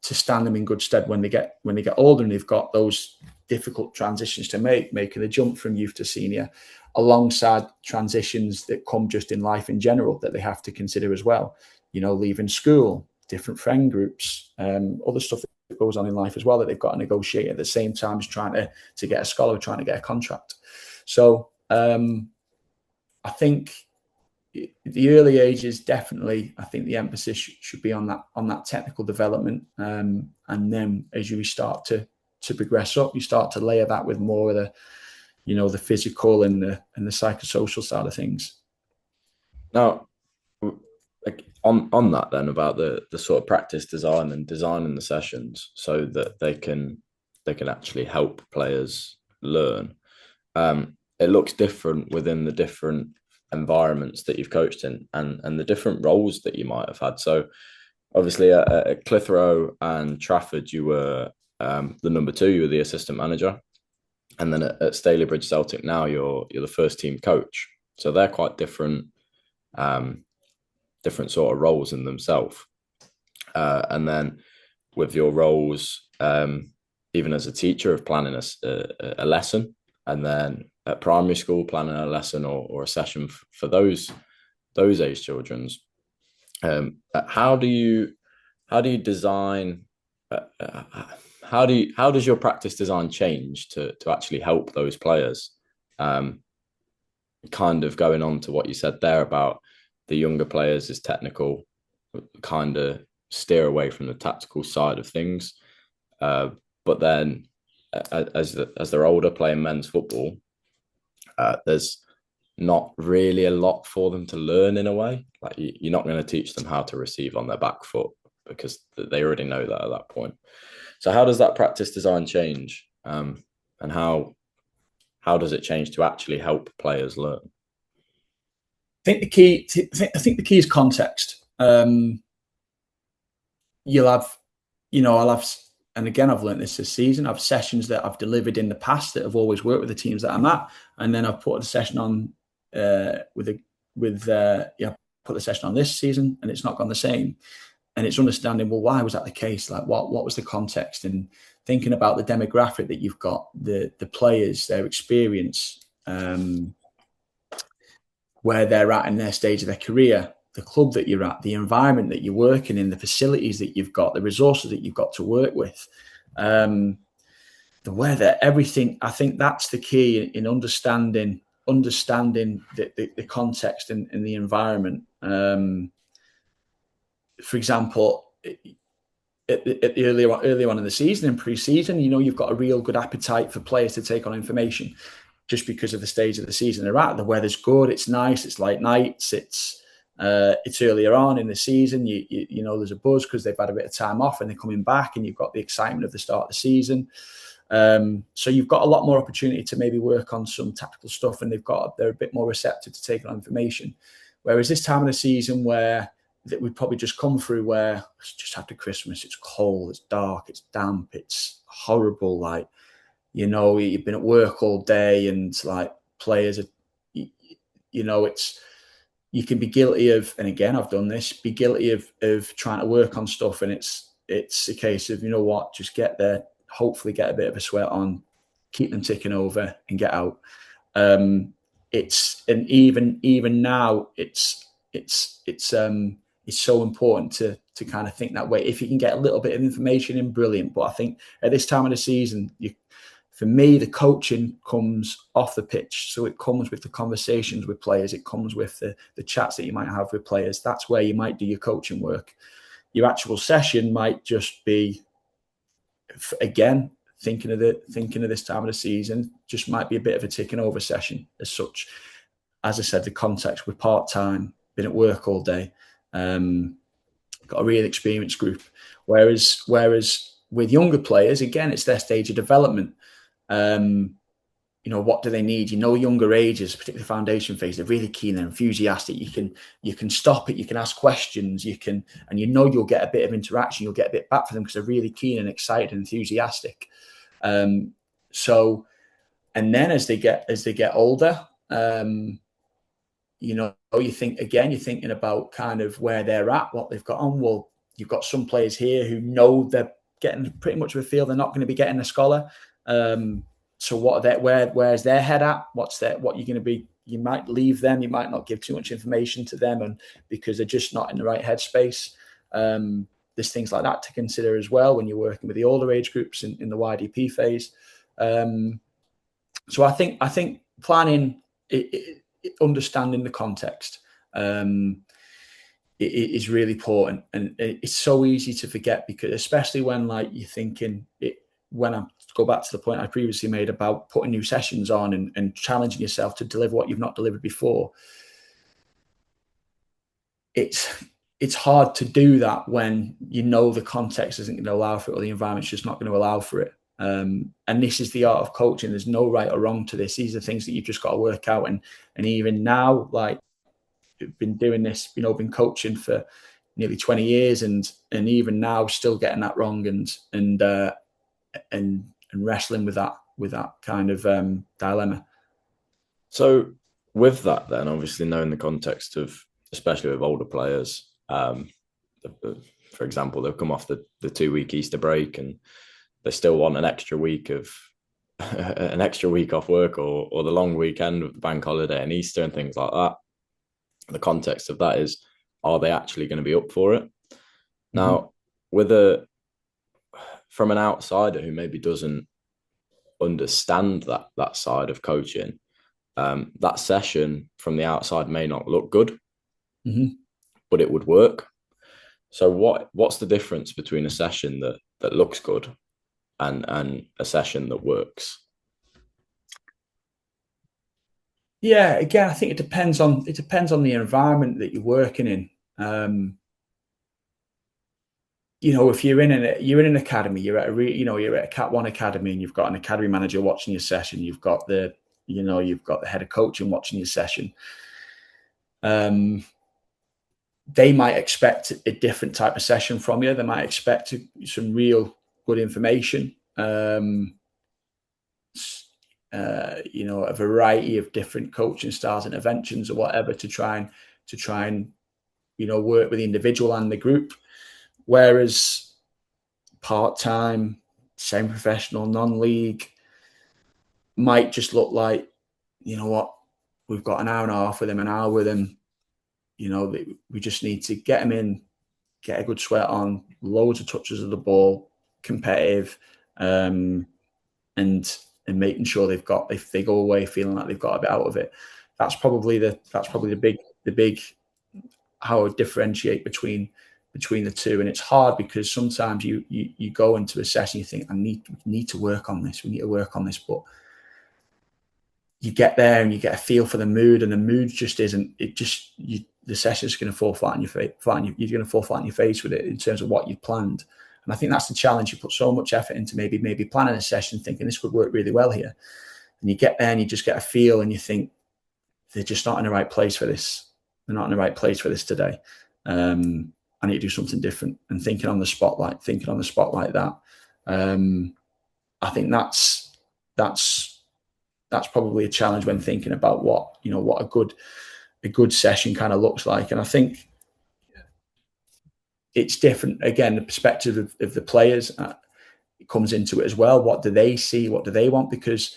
stand them in good stead when they get older and they've got those difficult transitions to making a jump from youth to senior, alongside transitions that come just in life in general that they have to consider as well. You know, leaving school, different friend groups, other stuff that goes on in life as well that they've got to negotiate at the same time as trying to get a scholar, trying to get a contract. So I think the early ages, definitely, I think the emphasis should be on that technical development. And then as you start to progress up, you start to layer that with more of the physical and the psychosocial side of things. Now, like on that then, about the sort of practice design and designing the sessions so that they can actually help players learn. It looks different within the different environments that you've coached in and the different roles that you might have had. So obviously at Clitheroe and Trafford, you were the number 2, you were the assistant manager. And then at Stalybridge Celtic now, you're the first team coach. So they're quite different sort of roles in themselves. And then with your roles, even as a teacher, of planning a lesson, and then at primary school planning a lesson or a session for those age children's. How do you design? How does your practice design change to actually help those players? Kind of going on to what you said there about the younger players is technical, kind of steer away from the tactical side of things. But then as they're older, playing men's football, there's not really a lot for them to learn in a way. Like you're not going to teach them how to receive on their back foot because they already know that at that point. So how does that practice design change? And how does it change to actually help players learn? I think the key is context. I'll have, and again, I've learned this season. I've sessions that I've delivered in the past that have always worked with the teams that I'm at, and then I've put a session on put the session on this season, and it's not gone the same. And it's understanding, well, why was that the case? Like, what was the context? And thinking about the demographic that you've got, the players, their experience, where they're at in their stage of their career, the club that you're at, the environment that you're working in, the facilities that you've got, the resources that you've got to work with, the weather, everything. I think that's the key in understanding the context and the environment. For example, earlier on in the season, in pre-season, you've got a real good appetite for players to take on information. just because of the stage of the season they're at. The weather's good, it's nice, it's light nights, it's earlier on in the season. You know there's a buzz because they've had a bit of time off and they're coming back, and you've got the excitement of the start of the season. So you've got a lot more opportunity to maybe work on some tactical stuff, and they're a bit more receptive to taking on information. Whereas this time of the season, where that we've probably just come through, where it's just after Christmas, it's cold, it's dark, it's damp, it's horrible. Like, you know, you've been at work all day, and like players are, you know, you can be guilty of, and again, I've done this, be guilty of trying to work on stuff, and it's a case of, you know what, just get there, hopefully get a bit of a sweat on, keep them ticking over, and get out. And even now, it's so important to kind of think that way. If you can get a little bit of information in, brilliant. But I think at this time of the season, for me, the coaching comes off the pitch. So it comes with the conversations with players. It comes with the chats that you might have with players. That's where you might do your coaching work. Your actual session might just be, again, thinking of this time of the season, just might be a bit of a ticking over session as such. As I said, the context, we're part-time, been at work all day, got a real experienced group. Whereas with younger players, again, it's their stage of development. You know, what do they need? You know, younger ages, particularly foundation phase, they're really keen, they're enthusiastic. You can stop it, you can ask questions, and you know you'll get a bit of interaction, you'll get a bit back for them because they're really keen and excited and enthusiastic. So, and then as they get older, you know, you're thinking about kind of where they're at, what they've got on. Well, you've got some players here who know they're getting pretty much of a feel they're not going to be getting a scholar. So where's their head at? What you're going to be? You might leave them. You might not give too much information to them, and because they're just not in the right headspace. There's things like that to consider as well when you're working with the older age groups in the YDP phase. So I think planning, understanding the context, is really important, and it's so easy to forget, because especially when like you're thinking it. When I go back to the point I previously made about putting new sessions on and challenging yourself to deliver what you've not delivered before, it's hard to do that when you know the context isn't going to allow for it, or the environment's just not going to allow for it. And this is the art of coaching. There's no right or wrong to this. These are things that you've just got to work out. And even now, like, I've been doing this, you know, been coaching for nearly 20 years, and even now still getting that wrong and wrestling with that kind of dilemma. So with that, then, obviously knowing the context of, especially with older players, for example, they've come off the 2-week Easter break and they still want an extra week off work, or the long weekend with the bank holiday and Easter and things like that. The context of that is, are they actually going to be up for it? Now, from an outsider who maybe doesn't understand that side of coaching, that session from the outside may not look good, but it would work. So what's the difference between a session that looks good and a session that works? Yeah, again, I think it depends on the environment that you're working in. You know, if you're in an academy, you're at a Cat 1 academy, and you've got an academy manager watching your session. You've got the head of coaching watching your session. They might expect a different type of session from you. They might expect some real good information. You know, a variety of different coaching styles, interventions, or whatever, to try and you know, work with the individual and the group. Whereas part-time, semi-professional, non-league might just look like, you know what, we've got an hour and a half with him, an hour with him. You know, we just need to get him in, get a good sweat on, loads of touches of the ball, competitive, and making sure if they go away feeling like they've got a bit out of it. That's probably the big how I would differentiate between the two. And it's hard because sometimes you go into a session, you think, we need to work on this, but you get there and you get a feel for the mood, and the mood just isn't. It just the session's going to fall flat on your face. You're going to fall flat on your face with it in terms of what you planned. And I think that's the challenge. You put so much effort into maybe planning a session, thinking this would work really well here, and you get there and you just get a feel, and you think they're just not in the right place for this. They're not in the right place for this today. I need to do something different. And thinking on the spotlight that. I think that's probably a challenge when thinking about what a good session kind of looks like. And I think it's different. Again, the perspective of the players it comes into it as well. What do they see? What do they want? Because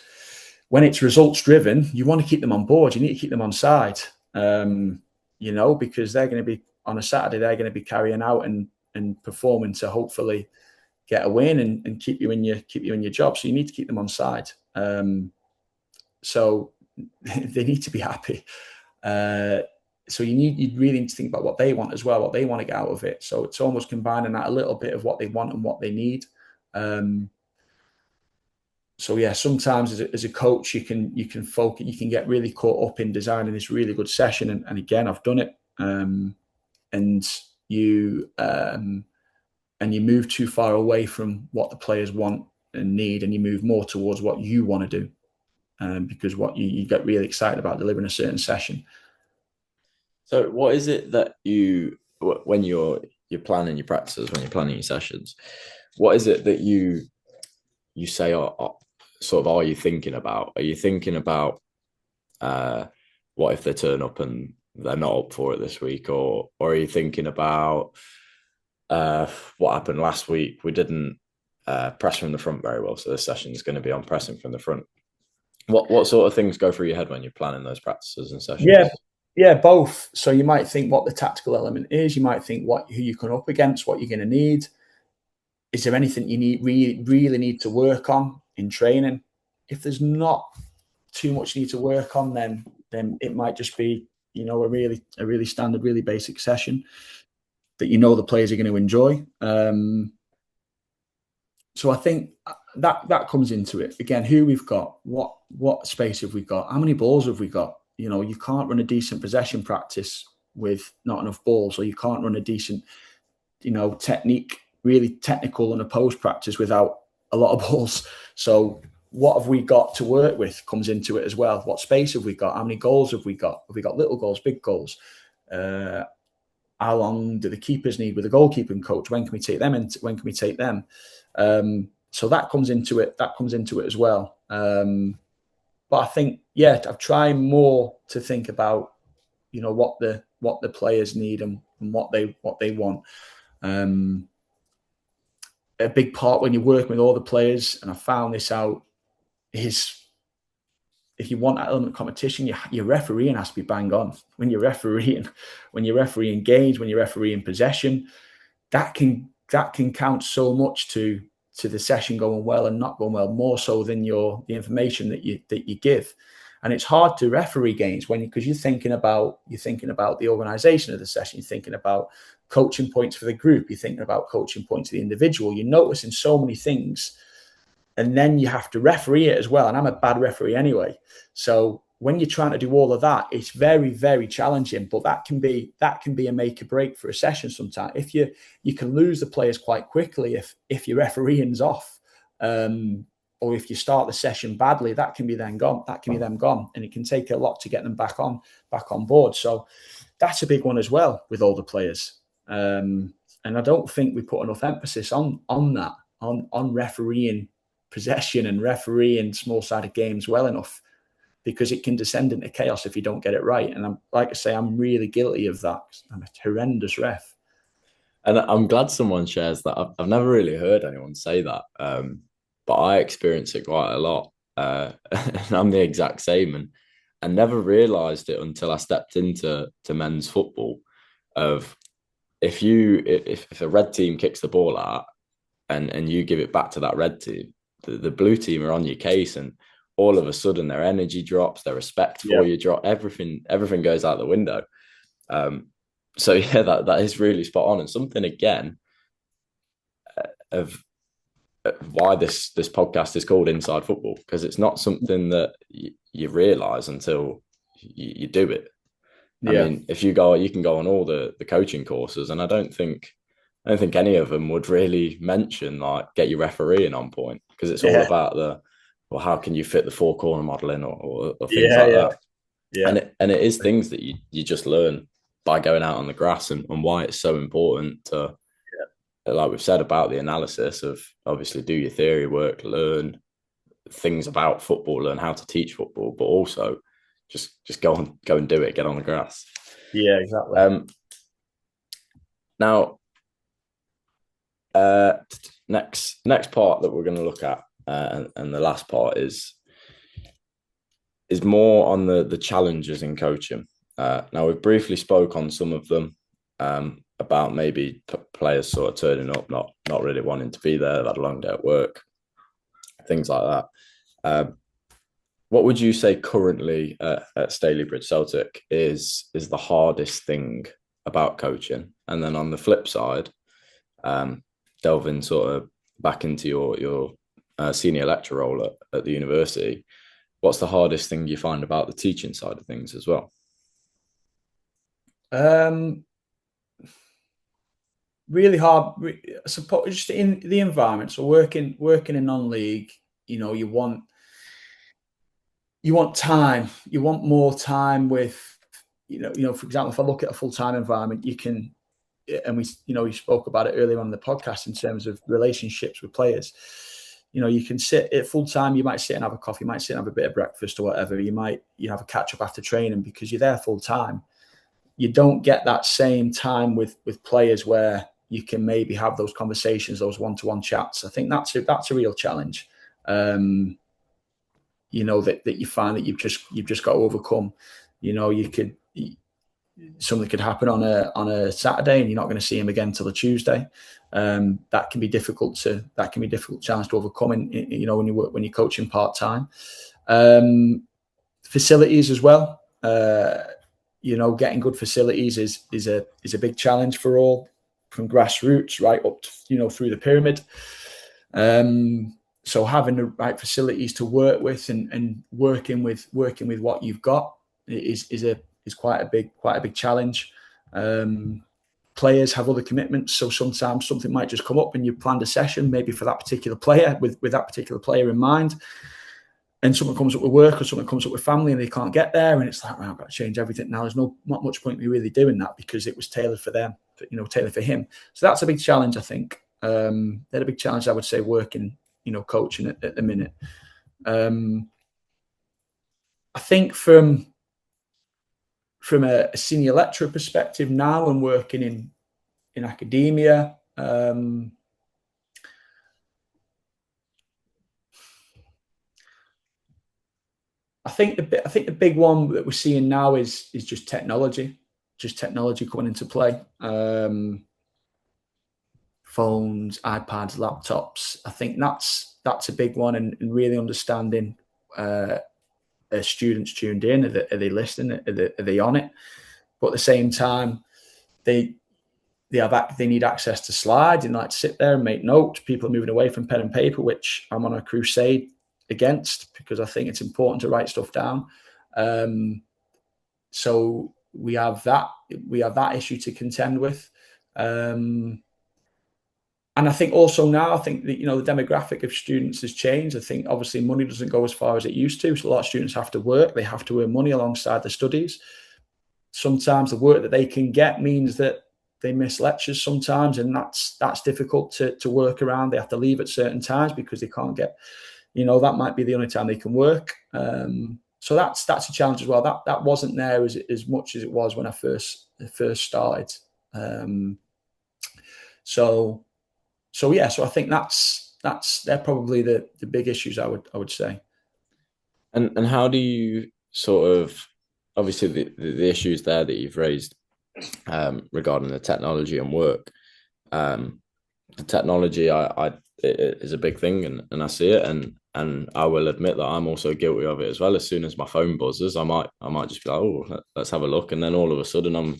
when it's results driven, you want to keep them on board. You need to keep them on side. Because they're going to be on a Saturday, they're going to be carrying out and performing to hopefully get a win and keep you in your job. So you need to keep them on side. So they need to be happy. So you really need to think about what they want as well, what they want to get out of it. So it's almost combining that a little bit of what they want and what they need. Sometimes as a coach, you can focus, you can get really caught up in designing this really good session. And again, I've done it. And you move too far away from what the players want and need, and you move more towards what you want to do. Because what you get really excited about delivering a certain session. So what is it that when you're planning your practices, when you're planning your sessions, what is it that you say are you thinking about? Are you thinking about what if they turn up and they're not up for it this week, or are you thinking about what happened last week? We didn't press from the front very well, so this session is going to be on pressing from the front. What sort of things go through your head when you're planning those practices and sessions? Yeah, both. So you might think what the tactical element is. You might think who you come up against, what you're going to need. Is there anything you really need to work on in training? If there's not too much you need to work on, then it might just be a really standard, really basic session that the players are going to enjoy. So I think that comes into it. Again, who we've got, what space have we got, how many balls have we got? You can't run a decent possession practice with not enough balls, or you can't run a decent, technique, really technical and opposed practice without a lot of balls. So what have we got to work with comes into it as well. What space have we got? How many goals have we got? Have we got little goals, big goals? How long do the keepers need with the goalkeeping coach? When can we take them in? When can we take them? So that comes into it. That comes into it as well. But I think, I've tried more to think about, what the players need and what they want. A big part when you're working with all the players, and I found this out, is if you want that element of competition, your refereeing has to be bang on. When you're refereeing games, when you're refereeing possession, that can count so much to the session going well and not going well, more so than the information that you give. And it's hard to referee games because you're thinking about the organization of the session, you're thinking about coaching points for the group, you're thinking about coaching points for the individual, you're noticing so many things. And then you have to referee it as well. And I'm a bad referee anyway. So when you're trying to do all of that, it's very, very challenging. But that can be a make or break for a session sometimes. If you can lose the players quite quickly if your refereeing's off, or if you start the session badly, that can be them gone. And it can take a lot to get them back on board. So that's a big one as well with all the players. And I don't think we put enough emphasis on that, on refereeing possession and refereeing small-sided games well enough, because it can descend into chaos if you don't get it right. And I'm really guilty of that. I'm a horrendous ref. And I'm glad someone shares that. I've never really heard anyone say that, but I experience it quite a lot. And I'm the exact same, and never realised it until I stepped into men's football. Of if a red team kicks the ball out and you give it back to that red team, the blue team are on your case, and all of a sudden their energy drops, their respect for you drop, everything goes out the window. So that is really spot on, and something again of why this podcast is called Inside Football, because it's not something that you realize until you do it. I mean, if you can go on all the coaching courses, and I don't think any of them would really mention like get your refereeing on point, because it's all about how can you fit the four corner model in, or things like that. Yeah. And it is things that you just learn by going out on the grass, and why it's so important to, like we've said about the analysis of, obviously do your theory work, learn things about football, learn how to teach football, but also just go and do it, get on the grass. Yeah, exactly. Now, next part that we're going to look at, and the last part is more on the challenges in coaching. Now, we've briefly spoke on some of them, about maybe players sort of turning up, not really wanting to be there, they've had a long day at work, things like that. What would you say currently at Stalybridge Celtic is the hardest thing about coaching? And then on the flip side, delving sort of back into your senior lecturer role at the university, what's the hardest thing you find about the teaching side of things as well? Really hard, I suppose, just in the environment. So working in non-league, you want time. You want more time with, for example, if I look at a full-time environment, you can, and we spoke about it earlier on in the podcast in terms of relationships with players. You can sit at full-time, you might sit and have a coffee, you might sit and have a bit of breakfast or whatever. You have a catch-up after training because you're there full-time. You don't get that same time with players where you can maybe have those conversations, those one-to-one chats. I think that's a real challenge. That you find that you've just got to overcome. Something could happen on a Saturday and you're not going to see him again till a Tuesday. That can be difficult challenge to overcome. When you're coaching part time, facilities as well. Getting good facilities is a big challenge for all, from grassroots right up to, through the pyramid. So having the right facilities to work with and working with what you've got is quite a big challenge. Players have other commitments, so sometimes something might just come up and you planned a session maybe for that particular player with that particular player in mind, and something comes up with work or something comes up with family and they can't get there, and it's like, well, I've got to change everything now. There's not much point in me really doing that because it was tailored for them, tailored for him. So that's a big challenge, I think. They're a big challenge, I would say, working, coaching at the minute. I think from a senior lecturer perspective now and working in academia, I think the big one that we're seeing now is just technology coming into play. Phones, iPads, laptops. I think that's a big one, and really understanding are students tuned in? Are they listening? Are they on it? But at the same time, they need access to slides and like to sit there and make notes. People are moving away from pen and paper, which I'm on a crusade against, because I think it's important to write stuff down. So we have that issue to contend with. And I think also now, I think that, the demographic of students has changed. I think obviously money doesn't go as far as it used to. So a lot of students have to work. They have to earn money alongside their studies. Sometimes the work that they can get means that they miss lectures sometimes, and that's difficult to work around. They have to leave at certain times because they can't get, that might be the only time they can work. So that's a challenge as well. That wasn't there as much as it was when I first started. So I think they're probably the big issues I would say. And how do you sort of, obviously the issues there that you've raised regarding the technology and work, the technology it is a big thing, and I see it, and I will admit that I'm also guilty of it as well. As soon as my phone buzzes, I might just be like, oh, let's have a look, and then all of a sudden I'm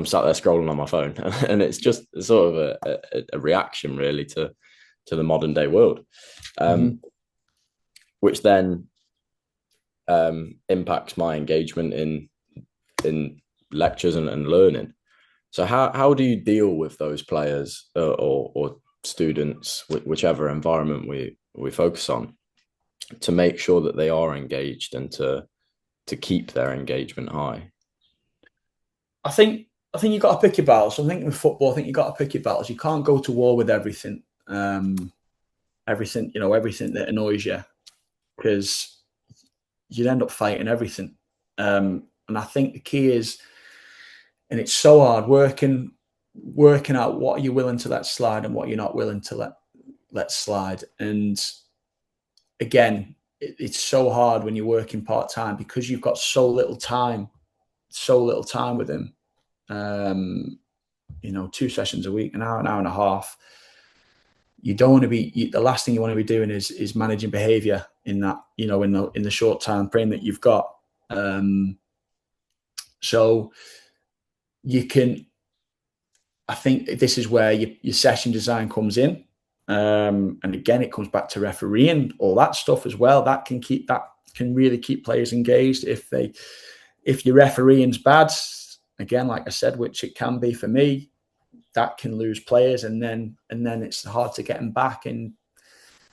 sat there scrolling on my phone, and it's just sort of a reaction really to to the modern day world, which then impacts my engagement in lectures and learning. So how do you deal with those players or students, whichever environment we focus on, to make sure that they are engaged and to keep their engagement high? I think you've got to pick your battles. I think with football, I think you've got to pick your battles. You can't go to war with everything. Everything that annoys you, because you'd end up fighting everything. And I think the key is, and it's so hard, working out what you're willing to let slide and what you're not willing to let slide. And again, it's so hard when you're working part-time because you've got so little time with him. 2 sessions a week, an hour and a half. You don't want to be, the last thing you want to be doing is managing behavior in that, in the short time frame that you've got. So I think this is where your session design comes in. And again, it comes back to refereeing, all that stuff as well. That can really keep players engaged. If your refereeing's bad, again, like I said, which it can be for me, that can lose players, and then it's hard to get them back. And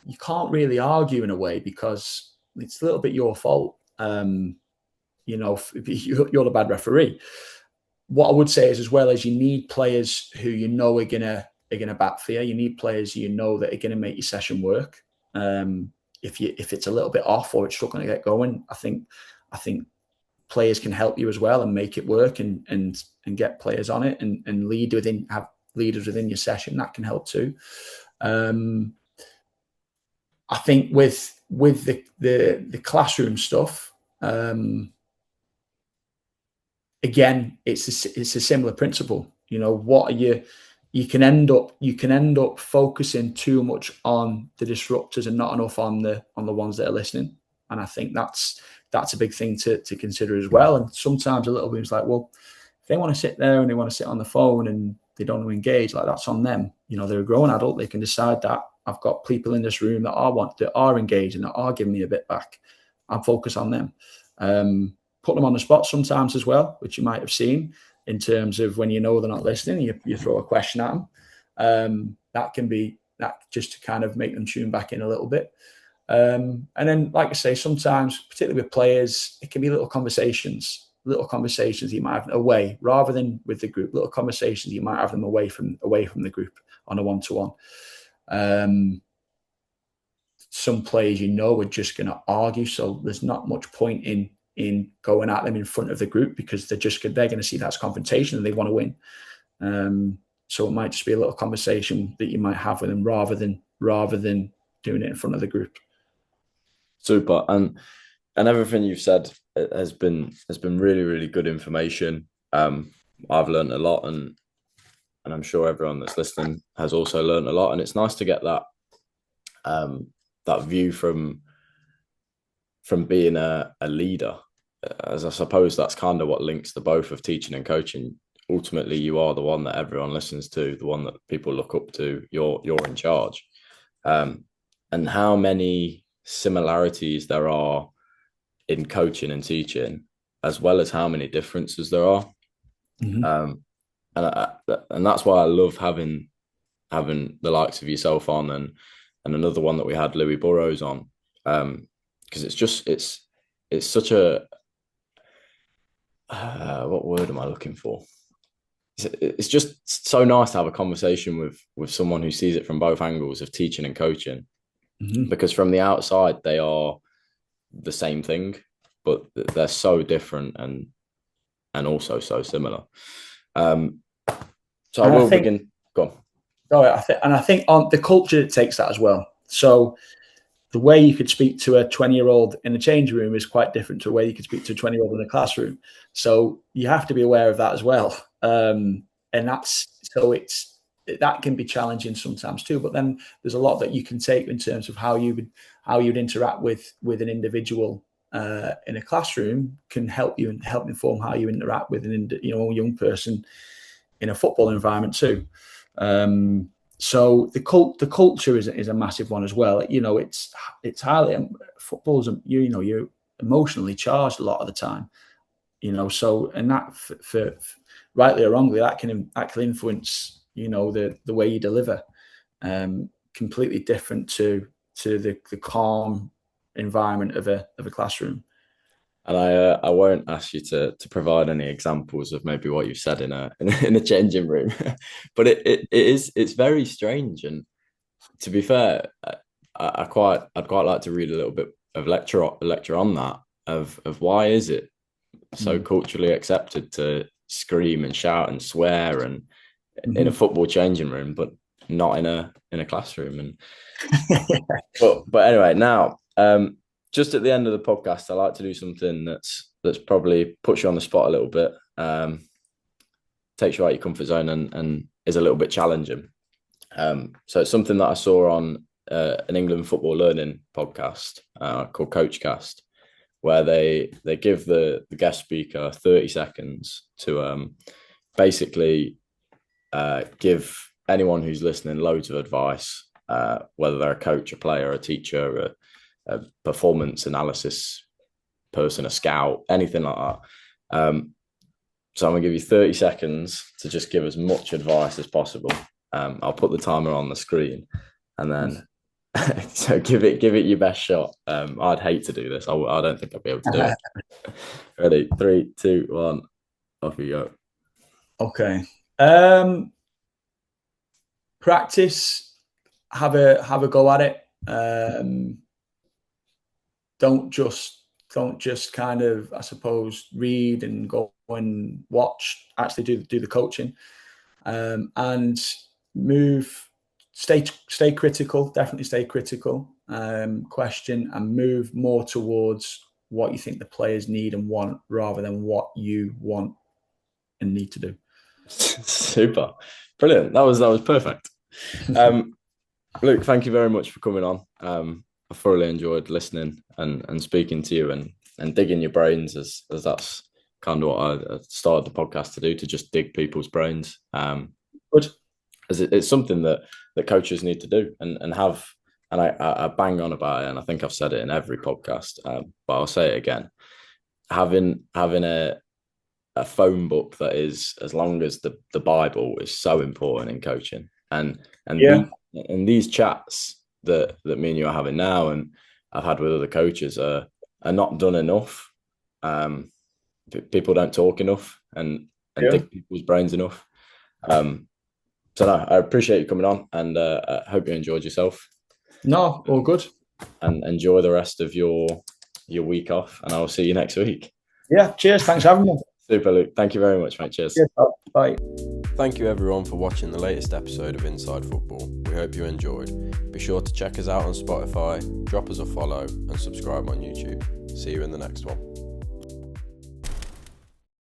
you can't really argue in a way because it's a little bit your fault. You're the bad referee. What I would say is, as well, as you need players who are gonna bat for you. You need players that are gonna make your session work. If it's a little bit off or it's struggling to get going, I think players can help you as well and make it work and get players on it and have leaders within your session. That can help too. I think with the classroom stuff, again, it's a similar principle. What are you can end up focusing too much on the disruptors and not enough on the ones that are listening. And I think that's a big thing to consider as well. And sometimes a little bit is like, well, if they want to sit there and they want to sit on the phone and they don't want to engage, like, that's on them. They're a grown adult. They can decide that I've got people in this room that are engaged and that are giving me a bit back. I'm focused on them. Put them on the spot sometimes as well, which you might have seen in terms of when they're not listening, you throw a question at them. That can be that just to kind of make them tune back in a little bit. And then, like I say, sometimes, particularly with players, it can be little conversations you might have away rather than with the group. Little conversations you might have them away from the group on a one-to-one. Some players are just going to argue, so there's not much point in going at them in front of the group because they're going to see that's confrontation and they want to win. So it might just be a little conversation that you might have with them rather than doing it in front of the group. Super. And everything you've said has been really, really good information. I've learned a lot, and I'm sure everyone that's listening has also learned a lot. And it's nice to get that view from being a leader, as I suppose that's kind of what links the both of teaching and coaching. Ultimately, you are the one that everyone listens to, the one that people look up to. You're in charge. And how many similarities there are in coaching and teaching, as well as how many differences there are. Mm-hmm. And that's why I love having the likes of yourself on and another one that we had, Louis Burrows, on, because it's such a what word am I looking for? It's just so nice to have a conversation with someone who sees it from both angles of teaching and coaching. Mm-hmm. Because from the outside they are the same thing, but they're so different and also so similar. So I will begin. Go on. I think on the culture takes that as well. So the way you could speak to a 20-year-old in the changing room is quite different to the way you could speak to a 20-year-old in the classroom. So you have to be aware of that as well. And that can be challenging sometimes too. But then there's a lot that you can take in terms of how you'd interact with an individual in a classroom can help inform how you interact with a young person in a football environment too. So the culture is a massive one as well. It's highly, football's, you're emotionally charged a lot of the time. So, and that for rightly or wrongly, that can influence the way you deliver. Completely different to the calm environment of a classroom. And I won't ask you to provide any examples of maybe what you've said in a changing room, but it's very strange. And to be fair, I'd quite like to read a little bit of lecture on that of why is it so culturally accepted to scream and shout and swear and in a football changing room, but not in a classroom. And but anyway, now just at the end of the podcast, I like to do something that's probably puts you on the spot a little bit, takes you out your comfort zone and is a little bit challenging. So it's something that I saw on an England football learning podcast called CoachCast, where they give the guest speaker 30 seconds to basically give anyone who's listening loads of advice, whether they're a coach, a player, a teacher, a performance analysis person, a scout, anything like that. So I'm gonna give you 30 seconds to just give as much advice as possible. I'll put the timer on the screen, and then so give it your best shot. I'd hate to do this. I don't think I'll be able to do it. Ready? 3, 2, 1. Off you go. Okay. Practice. Have a go at it. Don't just kind of, I suppose, read and go and watch. Actually, do the coaching, and move. Stay critical. Definitely stay critical. Question and move more towards what you think the players need and want, rather than what you want and need to do. Super, brilliant. That was perfect. Luke, thank you very much for coming on. I thoroughly enjoyed listening and speaking to you and digging your brains, as that's kind of what I started the podcast to do, to just dig people's brains. Good, as it's something that coaches need to do and have. And I bang on about it, and I think I've said it in every podcast, but I'll say it again. Having a phone book that is as long as the Bible is so important in coaching, and these chats that me and you are having now, and I've had with other coaches, are not done enough. People don't talk enough and dig people's brains enough. So no, I appreciate you coming on, and I hope you enjoyed yourself. No, all good. And enjoy the rest of your week off, and I'll see you next week. Yeah, cheers. Thanks for having me. Super, Luke. Thank you very much, mate. Cheers. Yeah, bye. Thank you, everyone, for watching the latest episode of Inside Football. We hope you enjoyed. Be sure to check us out on Spotify, drop us a follow, and subscribe on YouTube. See you in the next one.